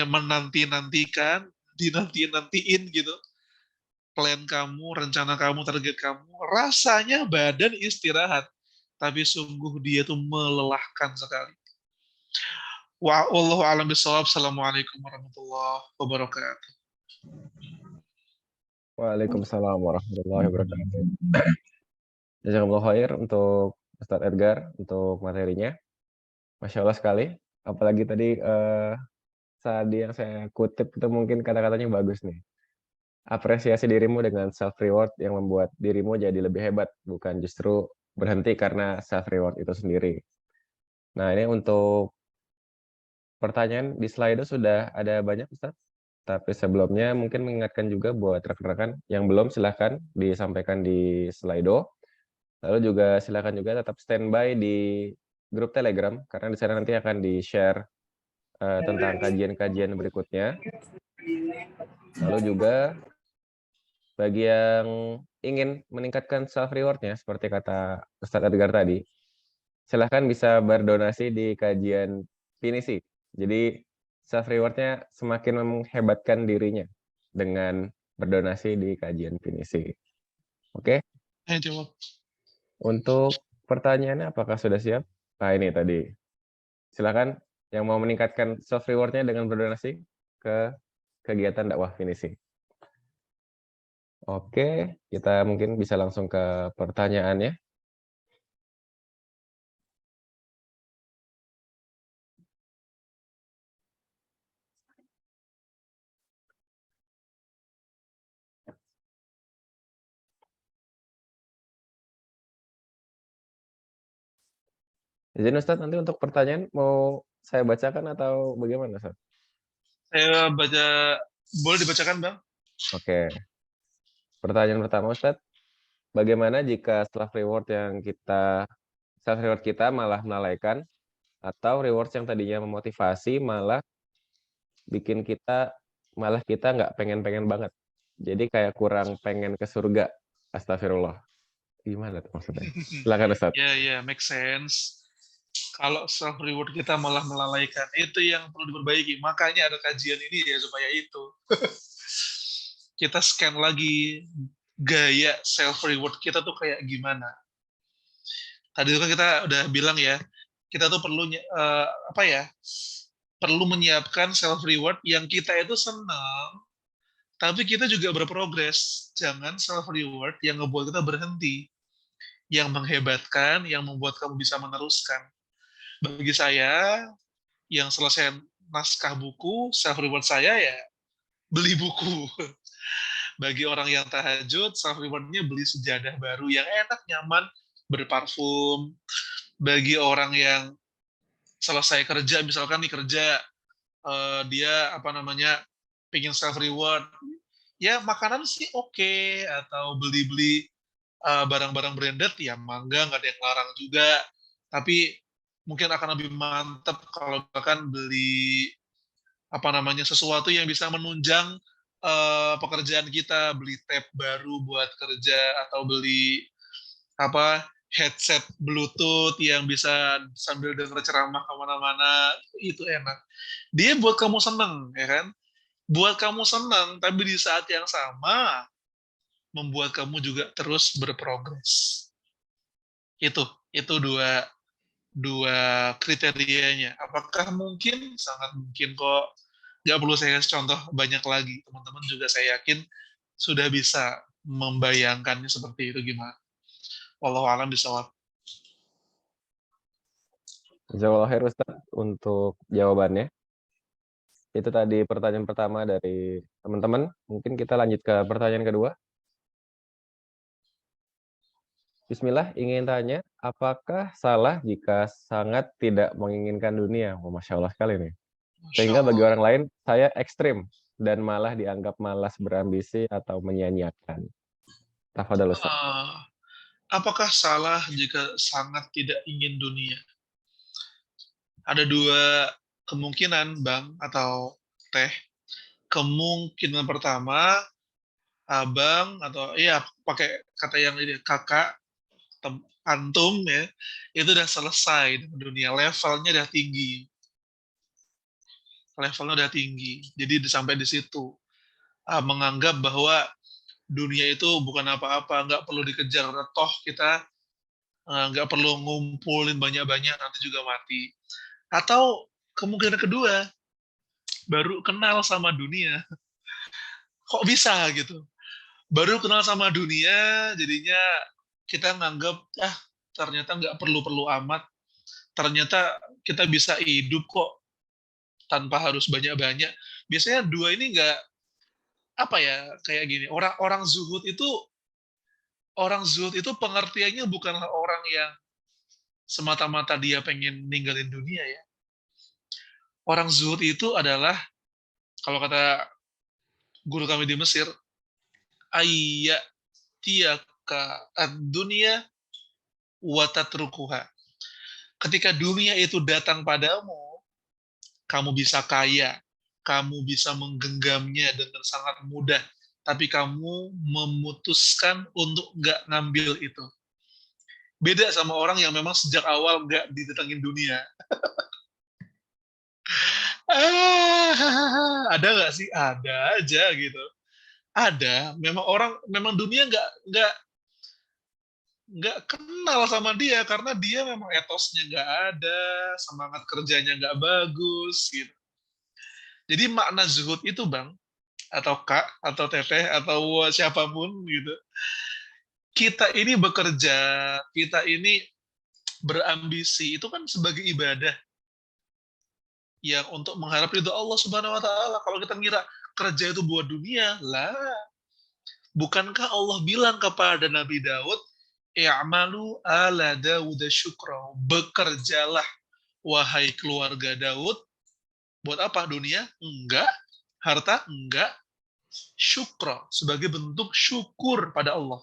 menanti-nantikan, dinanti-nantiin gitu. Plan kamu, rencana kamu, target kamu, rasanya badan istirahat. Tapi sungguh dia tuh melelahkan sekali. Wallahu a'lam bishawab. Assalamualaikum warahmatullahi wabarakatuh. Waalaikumsalam warahmatullahi wabarakatuh. Jazakallahu khair untuk Ustadz Edgar untuk materinya. Masya Allah sekali. Apalagi tadi saat yang saya kutip itu mungkin kata-katanya bagus nih. Apresiasi dirimu dengan self reward yang membuat dirimu jadi lebih hebat, bukan justru berhenti karena self reward itu sendiri. Nah, ini untuk pertanyaan di Slido sudah ada banyak, Ustaz. Tapi sebelumnya mungkin mengingatkan juga buat rekan-rekan yang belum, silahkan disampaikan di Slido. Lalu juga silakan juga tetap standby di grup Telegram, karena di sana nanti akan di-share tentang kajian-kajian berikutnya. Lalu juga bagi yang ingin meningkatkan self reward-nya, seperti kata Ustadz Edgar tadi, silahkan bisa berdonasi di kajian Pinisi. Jadi self reward-nya semakin menghebatkan dirinya dengan berdonasi di kajian Pinisi. Oke? Jawab. Untuk pertanyaannya apakah sudah siap? Nah, ini tadi. Silakan yang mau meningkatkan self reward-nya dengan berdonasi ke kegiatan dakwah Pinisi. Oke, kita mungkin bisa langsung ke pertanyaannya. Izin Ustadz, nanti untuk pertanyaan mau saya bacakan atau bagaimana, Ustadz? Saya baca, boleh dibacakan, Bang? Oke. Pertanyaan pertama, Ustadz. Bagaimana jika self reward kita malah melalaikan, atau reward yang tadinya memotivasi malah bikin kita nggak pengen-pengen banget. Jadi kayak kurang pengen ke surga. Astagfirullah. Gimana tuh maksudnya? Silakan, Ustadz. Ya, make sense. Kalau self reward kita malah melalaikan, itu yang perlu diperbaiki. Makanya ada kajian ini ya, supaya itu. Kita scan lagi gaya self reward kita tuh kayak gimana. Tadi kan kita udah bilang ya, kita tuh perlu perlu menyiapkan self reward yang kita itu senang, tapi kita juga berprogres. Jangan self reward yang ngebuat kita berhenti, yang menghebatkan, yang membuat kamu bisa meneruskan. Bagi saya, yang selesai naskah buku, self reward saya ya beli buku. Bagi orang yang tahajud, self reward-nya beli sejadah baru yang enak, nyaman, berparfum. Bagi orang yang selesai kerja, misalkan nih kerja, dia pengen self reward, ya makanan sih oke, atau beli-beli barang-barang branded, ya mangga, nggak ada yang larang juga. Tapi mungkin akan lebih mantap kalau bahkan beli sesuatu yang bisa menunjang pekerjaan kita, beli tab baru buat kerja, atau beli headset Bluetooth yang bisa sambil denger ceramah kemana-mana, itu enak. Dia buat kamu seneng, ya kan? Buat kamu seneng, tapi di saat yang sama membuat kamu juga terus berprogres. Itu dua kriterianya. Apakah mungkin? Sangat mungkin kok. Nggak perlu saya kasih contoh banyak lagi. Teman-teman juga saya yakin sudah bisa membayangkannya seperti itu gimana. Wallahu a'lam bishawab. Jazakallah khair, Ustadz, untuk jawabannya. Itu tadi pertanyaan pertama dari teman-teman. Mungkin kita lanjut ke pertanyaan kedua. Bismillah, ingin tanya, apakah salah jika sangat tidak menginginkan dunia? Oh, Masya Allah sekali nih. Sehingga bagi orang lain, saya ekstrim dan malah dianggap malas berambisi atau menyia-nyiakan. Tafadhol, Ustaz. Apakah salah jika sangat tidak ingin dunia? Ada dua kemungkinan, Bang, atau Teh. Kemungkinan pertama, Abang, atau pakai kata yang ini, kakak, antum ya, itu udah selesai dengan dunia, levelnya udah tinggi. Jadi sampai di situ. Menganggap bahwa dunia itu bukan apa-apa, nggak perlu dikejar, toh kita nggak perlu ngumpulin banyak-banyak, nanti juga mati. Atau kemungkinan kedua, baru kenal sama dunia. Kok bisa gitu? Baru kenal sama dunia, jadinya kita nganggap, ternyata nggak perlu-perlu amat. Ternyata kita bisa hidup kok tanpa harus banyak-banyak. Biasanya dua ini nggak, kayak gini. Orang zuhud itu Orang zuhud itu pengertiannya bukanlah orang yang semata-mata dia pengen ninggalin dunia ya. Orang zuhud itu adalah, kalau kata guru kami di Mesir, ayyatiyaka ad-dunya wa tatrukuha. Ketika dunia itu datang padamu, kamu bisa kaya, kamu bisa menggenggamnya dengan sangat mudah, tapi kamu memutuskan untuk nggak ngambil itu. Beda sama orang yang memang sejak awal nggak didatengin dunia. Ada nggak sih? Ada aja gitu. Ada. Memang orang, memang dunia nggak kenal sama dia karena dia memang etosnya nggak ada, semangat kerjanya nggak bagus gitu. Jadi makna zuhud itu bang, atau kak, atau teteh, atau siapapun gitu. Kita ini bekerja, kita ini berambisi, itu kan sebagai ibadah yang untuk mengharap ridho Allah Subhanahu Wa Taala. Kalau kita ngira kerja itu buat dunia, lah. Bukankah Allah bilang kepada Nabi Daud, "I'malu ala Dawud syukra." Bekerjalah wahai keluarga Daud. Buat apa dunia? Enggak. Harta? Enggak. Syukra, sebagai bentuk syukur pada Allah.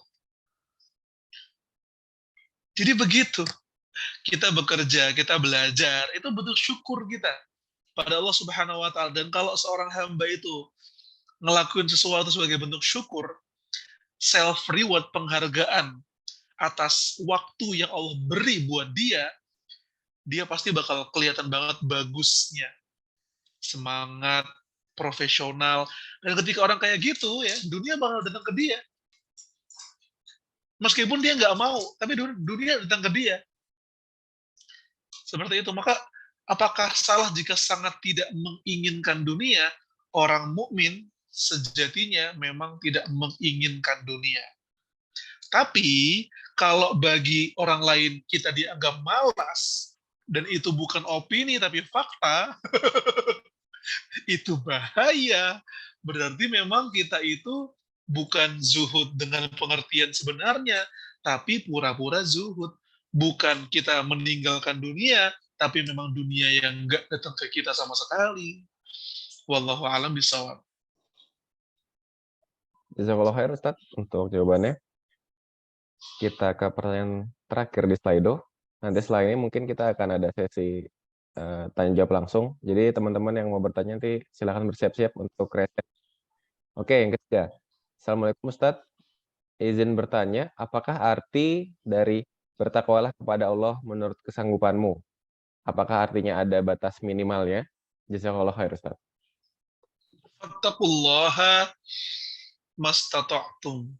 Jadi begitu. Kita bekerja, kita belajar, itu bentuk syukur kita pada Allah Subhanahu wa taala. Dan kalau seorang hamba itu ngelakuin sesuatu sebagai bentuk syukur, self reward, penghargaan atas waktu yang Allah beri buat dia, dia pasti bakal kelihatan banget bagusnya. Semangat, profesional. Dan ketika orang kayak gitu ya, dunia bakal datang ke dia. Meskipun dia nggak mau, tapi dunia datang ke dia. Seperti itu. Maka apakah salah jika sangat tidak menginginkan dunia? Orang mukmin sejatinya memang tidak menginginkan dunia. Tapi kalau bagi orang lain kita dianggap malas, dan itu bukan opini tapi fakta, itu bahaya. Berarti memang kita itu bukan zuhud dengan pengertian sebenarnya, tapi pura-pura zuhud. Bukan kita meninggalkan dunia, tapi memang dunia yang nggak datang ke kita sama sekali. Wallahu a'lam bishawab. Jazakallah khair Ustaz untuk jawabannya. Kita ke pertanyaan terakhir di Slido. Nanti setelah ini mungkin kita akan ada sesi tanya jawab langsung. Jadi teman-teman yang mau bertanya nanti silahkan bersiap-siap untuk reset. Oke, yang ketiga. Assalamualaikum Ustaz. Izin bertanya, apakah arti dari bertakwalah kepada Allah menurut kesanggupanmu? Apakah artinya ada batas minimalnya? Jazakallah khair Ustaz. Fattaqullaha mastata'tum.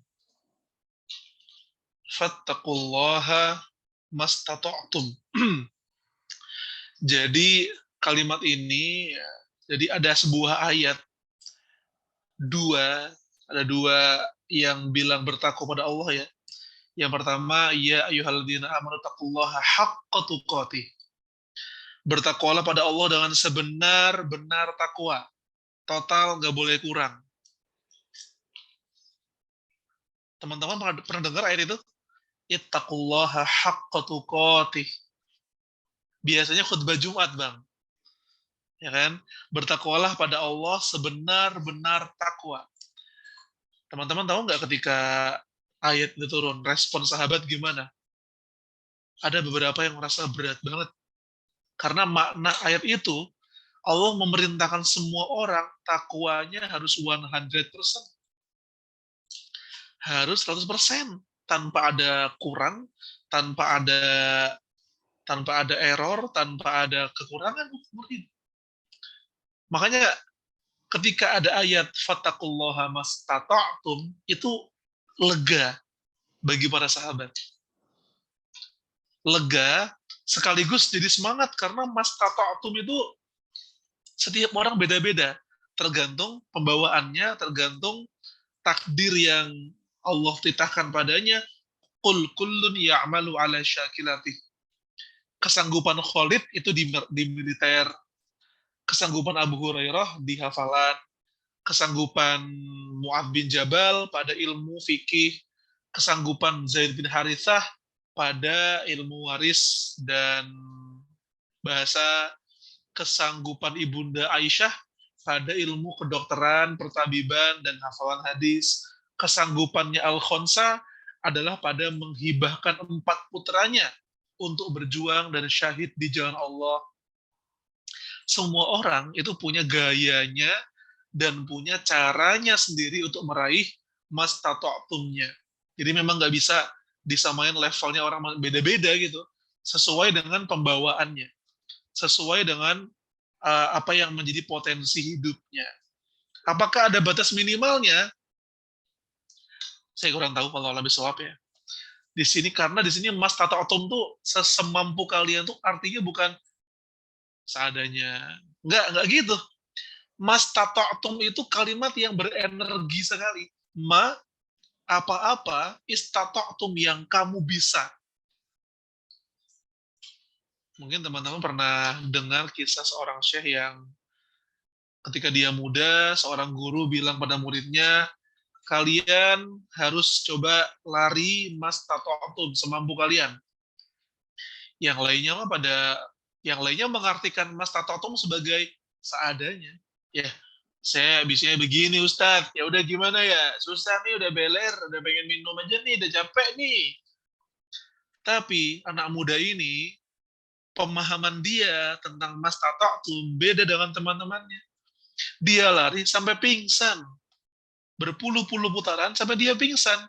Fattaqullaha mastata'tum. Jadi kalimat ini, jadi ada sebuah ayat, ada dua yang bilang bertakwa pada Allah ya. Yang pertama, ya ayyuhalladzina amanu taqullaha haqqa tuqatih. Bertakwalah pada Allah dengan sebenar-benar takwa. Total, nggak boleh kurang. Teman-teman pernah dengar ayat itu? Ittaqullaha haqqa tuqatih. Biasanya khutbah Jumat, Bang. Ya kan? Bertakwalah pada Allah sebenar-benar takwa. Teman-teman tahu nggak ketika ayat itu turun, respon sahabat gimana? Ada beberapa yang merasa berat banget. Karena makna ayat itu, Allah memerintahkan semua orang takwanya harus 100%. Harus 100%. Tanpa ada kurang, tanpa ada error, tanpa ada kekurangan. Makanya ketika ada ayat fattaqullaha mastata'tum, itu lega bagi para sahabat. Lega sekaligus jadi semangat karena mastata'tum itu setiap orang beda-beda, tergantung pembawaannya, tergantung takdir yang Allah titahkan padanya. Qul kullun ya'malu ala syakilatih. Kesanggupan Khalid itu di militer, kesanggupan Abu Hurairah di hafalan, kesanggupan Mu'adz bin Jabal pada ilmu fikih, kesanggupan Zaid bin Harithah pada ilmu waris dan bahasa kesanggupan Ibunda Aisyah pada ilmu kedokteran, pertabiban, dan hafalan hadis. Kesanggupannya Al-Khonsa adalah pada menghibahkan 4 putranya untuk berjuang dan syahid di jalan Allah. Semua orang itu punya gayanya dan punya caranya sendiri untuk meraih mastata'tumnya. Jadi memang nggak bisa disamain levelnya orang beda-beda gitu. Sesuai dengan pembawaannya. Sesuai dengan apa yang menjadi potensi hidupnya. Apakah ada batas minimalnya? Saya kurang tahu kalau lebih sewap ya. Di sini karena di sini mastata'tum tuh sesemampu kalian tuh artinya bukan seadanya. Enggak gitu. Mastata'tum itu kalimat yang berenergi sekali. Ma apa-apa istata'tum yang kamu bisa. Mungkin teman-teman pernah dengar kisah seorang syekh yang ketika dia muda, seorang guru bilang pada muridnya, kalian harus coba lari mastata'tum semampu kalian. Yang lainnya mengartikan mastata'tum sebagai seadanya. Ya, saya bisanya begini Ustadz. Ya udah gimana ya? Susah nih, udah beler, udah pengen minum aja nih, udah capek nih. Tapi anak muda ini pemahaman dia tentang mastata'tum beda dengan teman-temannya. Dia lari sampai pingsan. Berpuluh-puluh putaran sampai dia pingsan.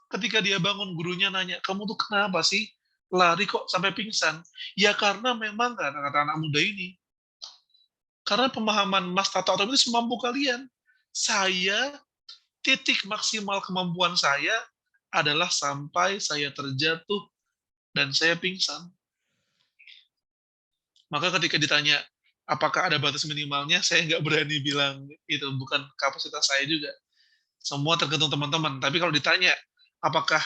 Ketika dia bangun, gurunya nanya, kamu tuh kenapa sih lari kok sampai pingsan? Ya karena memang kata anak muda ini, karena pemahaman mastata'tum itu semampu kalian. Saya, titik maksimal kemampuan saya adalah sampai saya terjatuh dan saya pingsan. Maka ketika ditanya, apakah ada batas minimalnya, saya nggak berani bilang itu bukan kapasitas saya juga. Semua tergantung teman-teman. Tapi kalau ditanya, apakah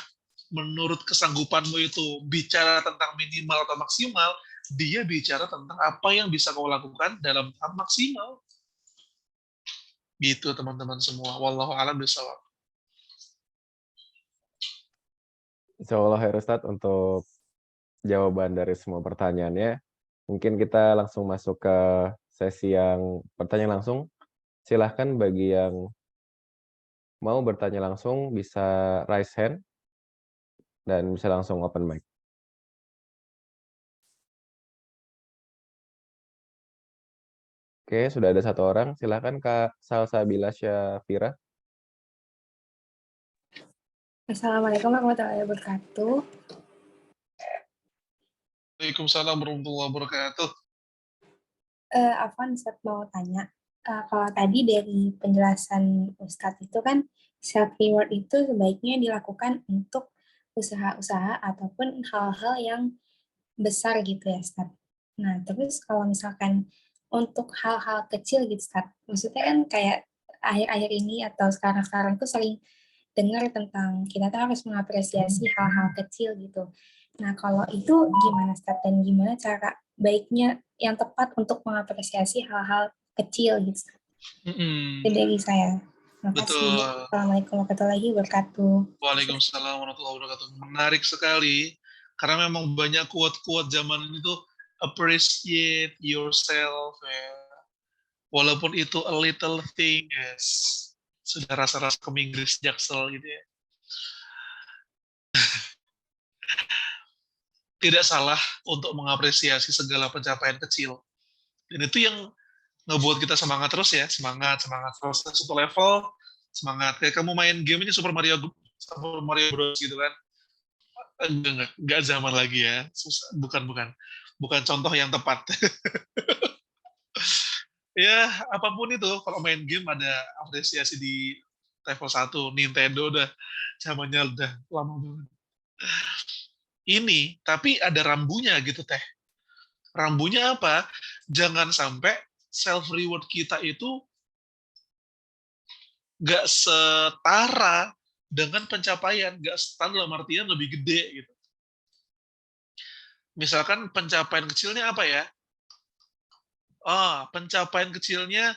menurut kesanggupanmu itu bicara tentang minimal atau maksimal, dia bicara tentang apa yang bisa kau lakukan dalam tahap maksimal. Gitu teman-teman semua. Wallahu a'lam bishawab. Insyaallah ya Ustadz untuk jawaban dari semua pertanyaannya. Mungkin kita langsung masuk ke sesi yang pertanyaan langsung. Silahkan bagi yang mau bertanya langsung bisa raise hand dan bisa langsung open mic. Oke, sudah ada 1 orang. Silahkan Kak Salsabila Syafira. Assalamualaikum warahmatullahi wabarakatuh. Waalaikumsalam warahmatullahi wabarakatuh. Afwan, Ustadz mau tanya. Kalau tadi dari penjelasan Ustadz itu kan self reward itu sebaiknya dilakukan untuk usaha-usaha ataupun hal-hal yang besar gitu ya, Ustadz. Nah, terus kalau misalkan untuk hal-hal kecil gitu, Ustadz, maksudnya kan kayak akhir-akhir ini atau sekarang-sekarang tuh sering dengar tentang kita tuh harus mengapresiasi hal-hal kecil gitu. Nah, kalau itu gimana, Ustadz? Dan gimana cara baiknya yang tepat untuk mengapresiasi hal-hal kecil gitu? Itu dari saya. Terima kasih. Betul. Assalamualaikum warahmatullahi wabarakatuh. Waalaikumsalam warahmatullahi wabarakatuh. Menarik sekali. Karena memang banyak quote-quote zaman ini tuh appreciate yourself. Ya. Walaupun itu a little thing, yes. Sudah rasa-rasa keminggris jaksel gitu ya. Tidak salah untuk mengapresiasi segala pencapaian kecil. Dan itu yang ngebuat kita semangat terus ya. Semangat terus. Satu level, semangat. Kayak kamu main game ini Super Mario Bros gitu kan. Enggak zaman lagi ya. Bukan contoh yang tepat. Ya, apapun itu, kalau main game ada apresiasi di level 1, Nintendo udah zamannya udah lama banget. Ini, tapi ada rambunya gitu teh. Rambunya apa? Jangan sampai self-reward kita itu nggak setara dengan pencapaian, nggak setara dalam artian lebih gede gitu. Misalkan pencapaian kecilnya apa ya? Pencapaian kecilnya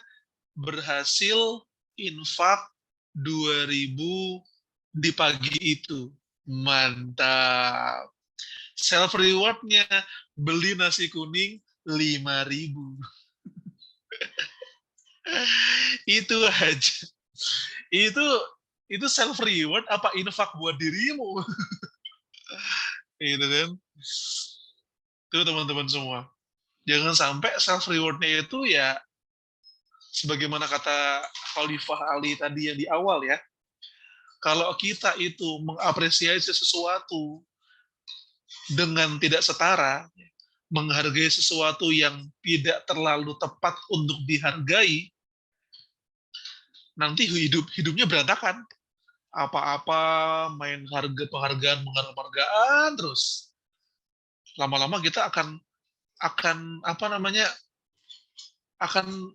berhasil infak 2.000 di pagi itu. Mantap. Self rewardnya beli nasi kuning 5.000. Itu aja. Itu self reward apa infak buat dirimu? Itu kan. Itu teman-teman semua. Jangan sampai self rewardnya itu ya sebagaimana kata Khalifah Ali tadi yang di awal ya. Kalau kita itu mengapresiasi sesuatu dengan tidak setara, menghargai sesuatu yang tidak terlalu tepat untuk dihargai, nanti hidupnya berantakan. Apa-apa main penghargaan terus. Lama-lama kita akan apa namanya? Akan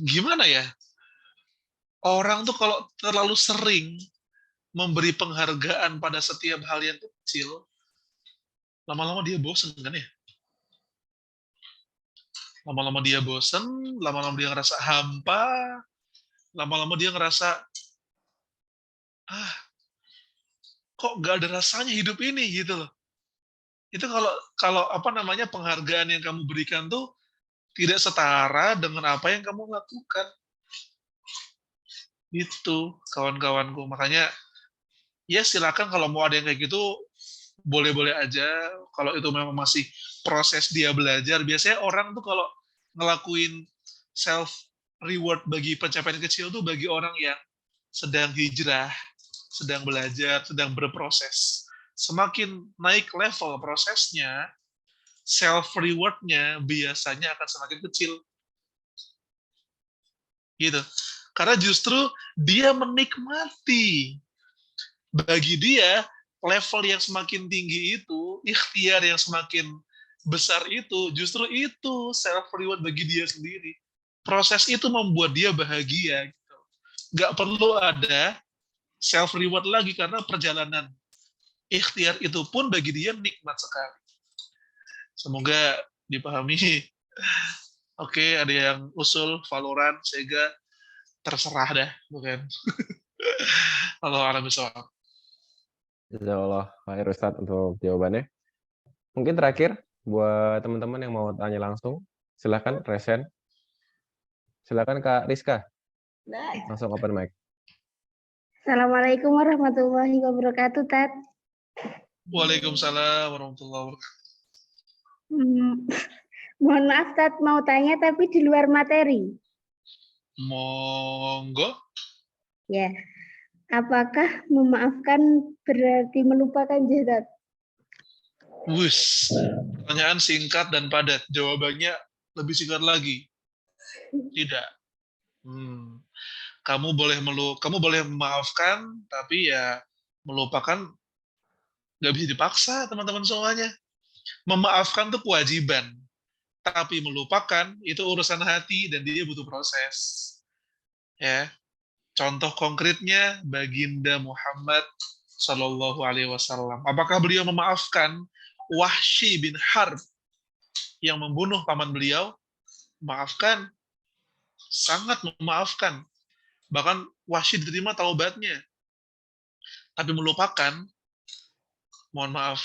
gimana ya? Orang tuh kalau terlalu sering memberi penghargaan pada setiap hal yang kecil, lama-lama dia bosen kan ya? Lama-lama dia bosen, lama-lama dia ngerasa hampa, lama-lama dia ngerasa, kok gak ada rasanya hidup ini gitu loh. Itu kalau apa namanya penghargaan yang kamu berikan tuh tidak setara dengan apa yang kamu lakukan. Itu kawan-kawanku. Makanya ya silakan kalau mau ada yang kayak gitu boleh-boleh aja. Kalau itu memang masih proses dia belajar. Biasanya orang tuh kalau ngelakuin self reward bagi pencapaian kecil tuh bagi orang yang sedang hijrah, sedang belajar, sedang berproses. Semakin naik level prosesnya, self reward-nya biasanya akan semakin kecil. Gitu. Karena justru dia menikmati. Bagi dia, level yang semakin tinggi itu, ikhtiar yang semakin besar itu, justru itu self reward bagi dia sendiri. Proses itu membuat dia bahagia. Gitu. Gak perlu ada self reward lagi karena perjalanan ikhtiar itu pun bagi dia nikmat sekali. Semoga dipahami. Oke, ada yang usul Valorant, Sega, terserah dah, bukan? Allah a'lam bishawab. Jazakallah khair Ustadz untuk jawabannya. Mungkin terakhir buat teman-teman yang mau tanya langsung, silakan Resen. Silakan Kak Rizka. Langsung open mic. Assalamualaikum warahmatullahi wabarakatuh, Tat. Waalaikumsalam warahmatullahi wabarakatuh. Mohon maaf, Tat, mau tanya tapi di luar materi. Monggo. Ya. Apakah memaafkan berarti melupakan, Tat? Wus. Pertanyaan singkat dan padat. Jawabannya lebih singkat lagi. Tidak. Kamu boleh memaafkan, tapi ya melupakan nggak bisa dipaksa, teman-teman semuanya. Memaafkan itu kewajiban, tapi melupakan itu urusan hati dan dia butuh proses. Ya, contoh konkretnya Baginda Muhammad Shallallahu Alaihi Wasallam. Apakah beliau memaafkan Wahsy bin Harb yang membunuh paman beliau? Maafkan, sangat memaafkan. Bahkan Wahsy diterima taubatnya. Tapi melupakan, mohon maaf,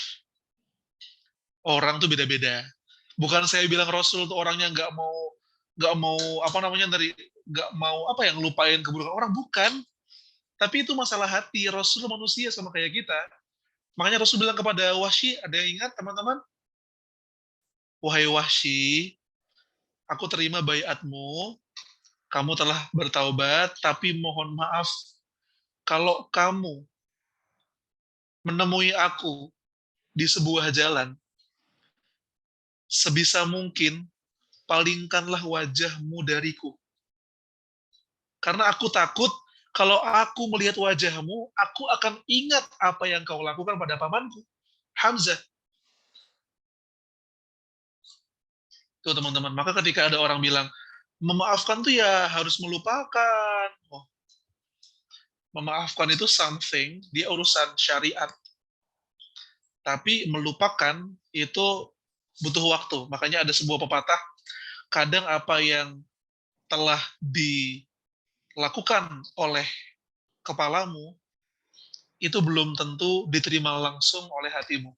orang tuh beda-beda. Bukan saya bilang Rasul tuh orangnya nggak mau apa namanya nggak mau apa yang ngelupain keburukan orang, bukan. Tapi itu masalah hati. Rasul manusia sama kayak kita. Makanya Rasul bilang kepada Wahsy, ada yang ingat teman-teman? Wahai Wahsy, aku terima baiatmu, kamu telah bertaubat, tapi mohon maaf kalau kamu menemui aku di sebuah jalan, sebisa mungkin palingkanlah wajahmu dariku. Karena aku takut kalau aku melihat wajahmu, aku akan ingat apa yang kau lakukan pada pamanku, Hamzah. Tuh teman-teman, maka ketika ada orang bilang, memaafkan tuh ya harus melupakan. Oh, memaafkan itu something, dia urusan syariat. Tapi melupakan itu butuh waktu. Makanya ada sebuah pepatah, kadang apa yang telah dilakukan oleh kepalamu, itu belum tentu diterima langsung oleh hatimu.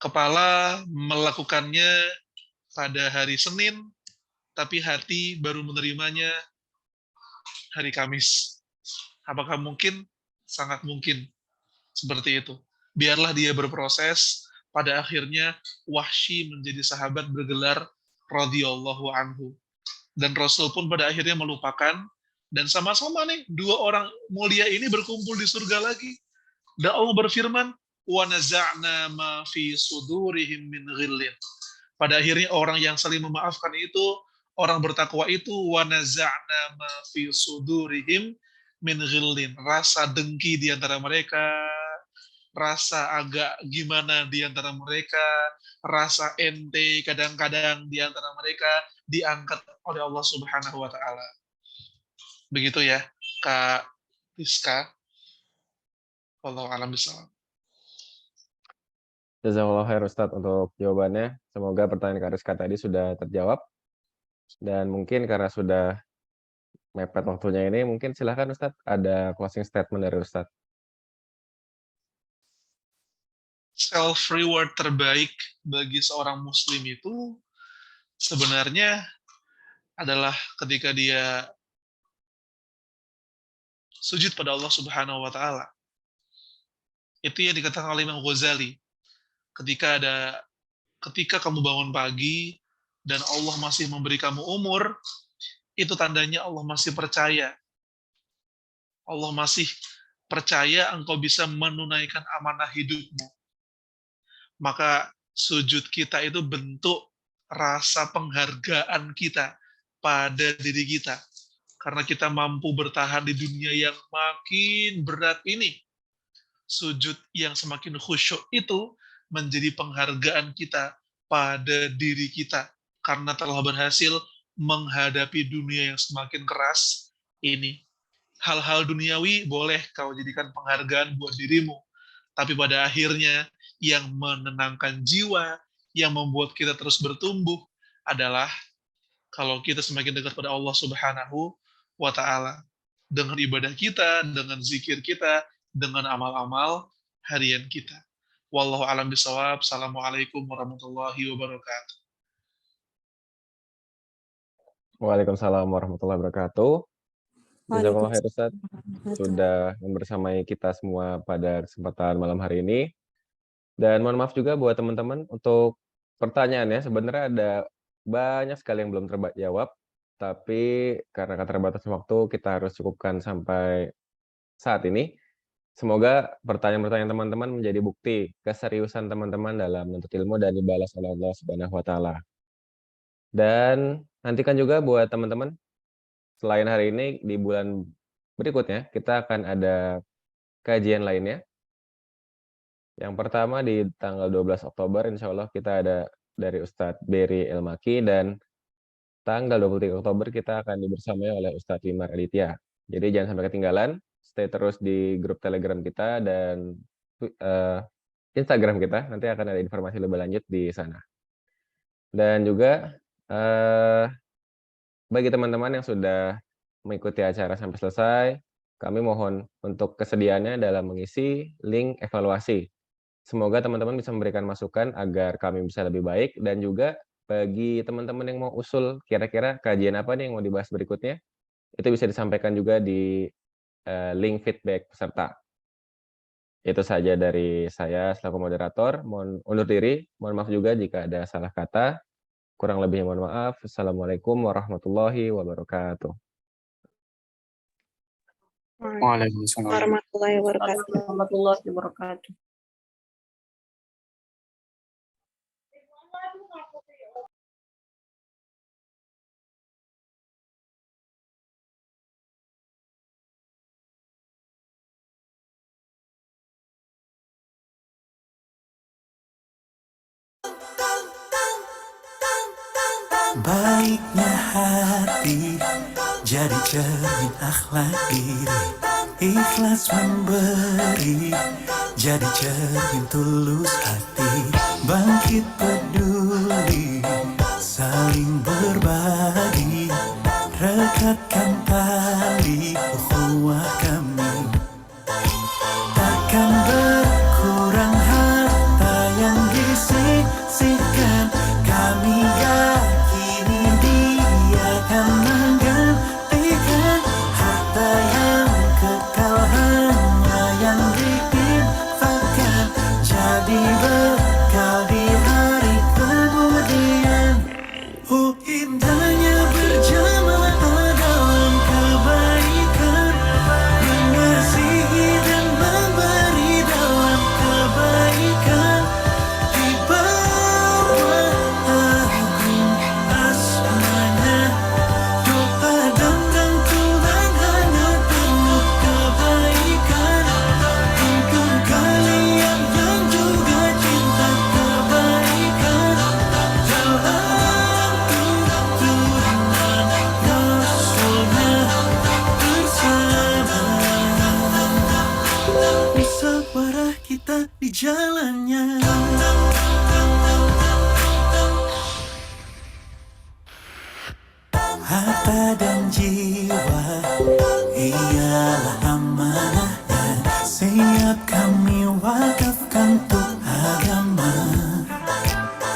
Kepala melakukannya pada hari Senin, tapi hati baru menerimanya hari Kamis. Apakah mungkin? Sangat mungkin. Seperti itu. Biarlah dia berproses, pada akhirnya Wahsy menjadi sahabat bergelar radhiyallahu anhu. Dan Rasul pun pada akhirnya melupakan, dan sama-sama nih, dua orang mulia ini berkumpul di surga lagi. Dan Allah berfirman, وَنَزَعْنَا مَا فِي صُدُورِهِمْ مِنْ غِلٍّ. Pada akhirnya orang yang saling memaafkan itu, orang bertakwa itu, وَنَزَعْنَا مَا فِي صُدُورِهِمْ مِنْ غِلٍّ. Rasa dengki di antara mereka, rasa agak gimana di antara mereka, rasa ente kadang-kadang di antara mereka diangkat oleh Allah Subhanahu wa taala. Begitu ya, Kak Rizka. Wallahu a'lam bishawab. Jazakallahu khair Ustadz untuk jawabannya. Semoga pertanyaan Kak Rizka tadi sudah terjawab. Dan mungkin karena sudah mepet waktunya ini, mungkin silahkan Ustadz ada closing statement dari Ustadz. Self-reward terbaik bagi seorang muslim itu sebenarnya adalah ketika dia sujud pada Allah Subhanahu wa taala. Itu yang dikatakan oleh Imam Ghazali. Ketika kamu bangun pagi dan Allah masih memberi kamu umur, itu tandanya Allah masih percaya. Allah masih percaya engkau bisa menunaikan amanah hidupmu. Maka sujud kita itu bentuk rasa penghargaan kita pada diri kita. Karena kita mampu bertahan di dunia yang makin berat ini. Sujud yang semakin khusyuk itu menjadi penghargaan kita pada diri kita. Karena telah berhasil menghadapi dunia yang semakin keras ini. Hal-hal duniawi boleh kau jadikan penghargaan buat dirimu. Tapi pada akhirnya yang menenangkan jiwa, yang membuat kita terus bertumbuh adalah kalau kita semakin dekat pada Allah Subhanahu wa taala dengan ibadah kita, dengan zikir kita, dengan amal-amal harian kita. Wallahu a'lam bishawab. Assalamualaikum warahmatullahi wabarakatuh. Waalaikumsalam warahmatullahi wabarakatuh. Jazakallahu khair Ustadz sudah membersamai kita semua pada kesempatan malam hari ini. Dan mohon maaf juga buat teman-teman untuk pertanyaannya. Sebenarnya ada banyak sekali yang belum terjawab, tapi karena keterbatasan waktu kita harus cukupkan sampai saat ini. Semoga pertanyaan-pertanyaan teman-teman menjadi bukti keseriusan teman-teman dalam menuntut ilmu dan dibalas oleh Allah Subhanahu wa taala. Dan nantikan juga buat teman-teman, selain hari ini, di bulan berikutnya kita akan ada kajian lainnya. Yang pertama di tanggal 12 Oktober, insya Allah kita ada dari Ustadz Berry Elmaki, dan tanggal 23 Oktober kita akan dibersamai oleh Ustadz Wimar Aditya. Jadi jangan sampai ketinggalan, stay terus di grup Telegram kita dan Instagram kita, nanti akan ada informasi lebih lanjut di sana. Dan juga bagi teman-teman yang sudah mengikuti acara sampai selesai, kami mohon untuk kesediaannya dalam mengisi link evaluasi. Semoga teman-teman bisa memberikan masukan agar kami bisa lebih baik, dan juga bagi teman-teman yang mau usul kira-kira kajian apa nih yang mau dibahas berikutnya, itu bisa disampaikan juga di link feedback peserta. Itu saja dari saya selaku moderator. Mohon undur diri, mohon maaf juga jika ada salah kata. Kurang lebihnya mohon maaf. Assalamualaikum warahmatullahi wabarakatuh. Waalaikumsalam. Warahmatullahi wabarakatuh. Warahmatullahi wabarakatuh. Baiknya hati jadi cermin akhlak diri, ikhlas memberi jadi cermin tulus hati, bangkit peduli saling berbagi, rekatkan tali ukhuwah ukhuwah kami. Takkan berkurang harta yang disisihkan, kami yakini Dia akan menggantikan harta yang kekal hanya yang diinfakkan, jadi bekal di hari kemudian. Oh indahnya berjamaah dalam kebaikan, mengasihi dan memberi dalam kebaikan, di bawah agung asmanya, doa dan rangkulan hangat penuh kebaikan, untuk kalian yang juga cinta kebaikan, dalam tuntunan Rasulnya bersama, musyawarah kita di jalannya. Harta dan jiwa ialah amanah yang siap kami wakafkan untuk agama.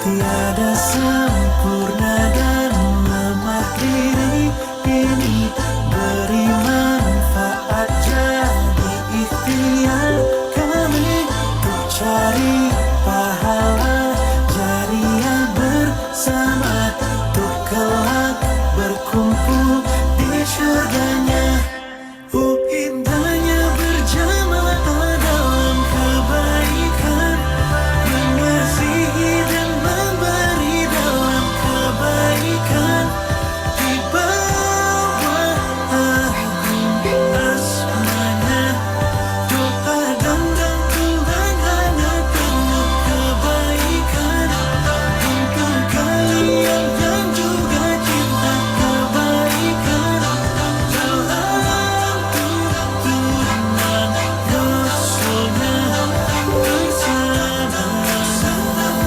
Tiada sempurna dan lemah diri ini, beri manfaat jadi ikhtiar kami untuk cari pahala jariah bersama, untuk kelak berkumpul di syurganya. Oh indahnya berjamaah dalam kebaikan, mengasihi dan memberi dalam kebaikan, di bawah agung asmanya, doa dan rangkulan hangat penuh kebaikan, untuk kalian yang juga cinta kebaikan, dalam tuntunan Rasulnya bersama,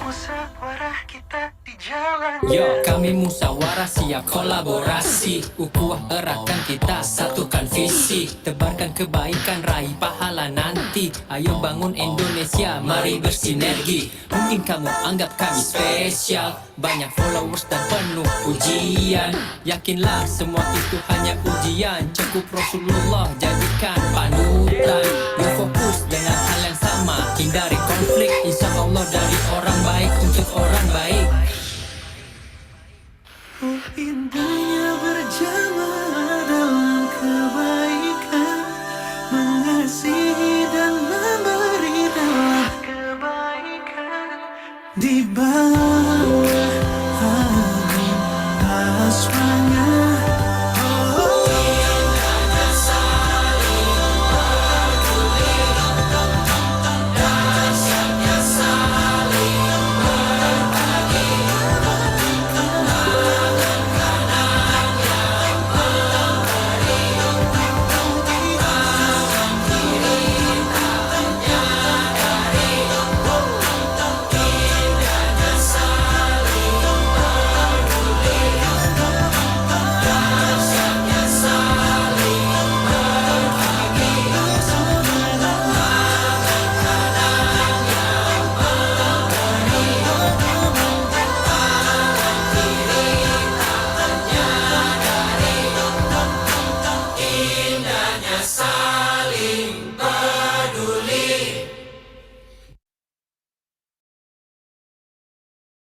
musyawarah kita di jalan. Yo, kami musyawarah siap kolaborasi, ukhuwah eratkan kita, satukan visi, tebarkan kebaikan, raih pahala nanti. Ayo bangun Indonesia, mari bersinergi. Mungkin kamu anggap kami spesial, banyak followers dan penuh pujian. Yakinlah semua itu hanya ujian, cukup Rasulullah jadikan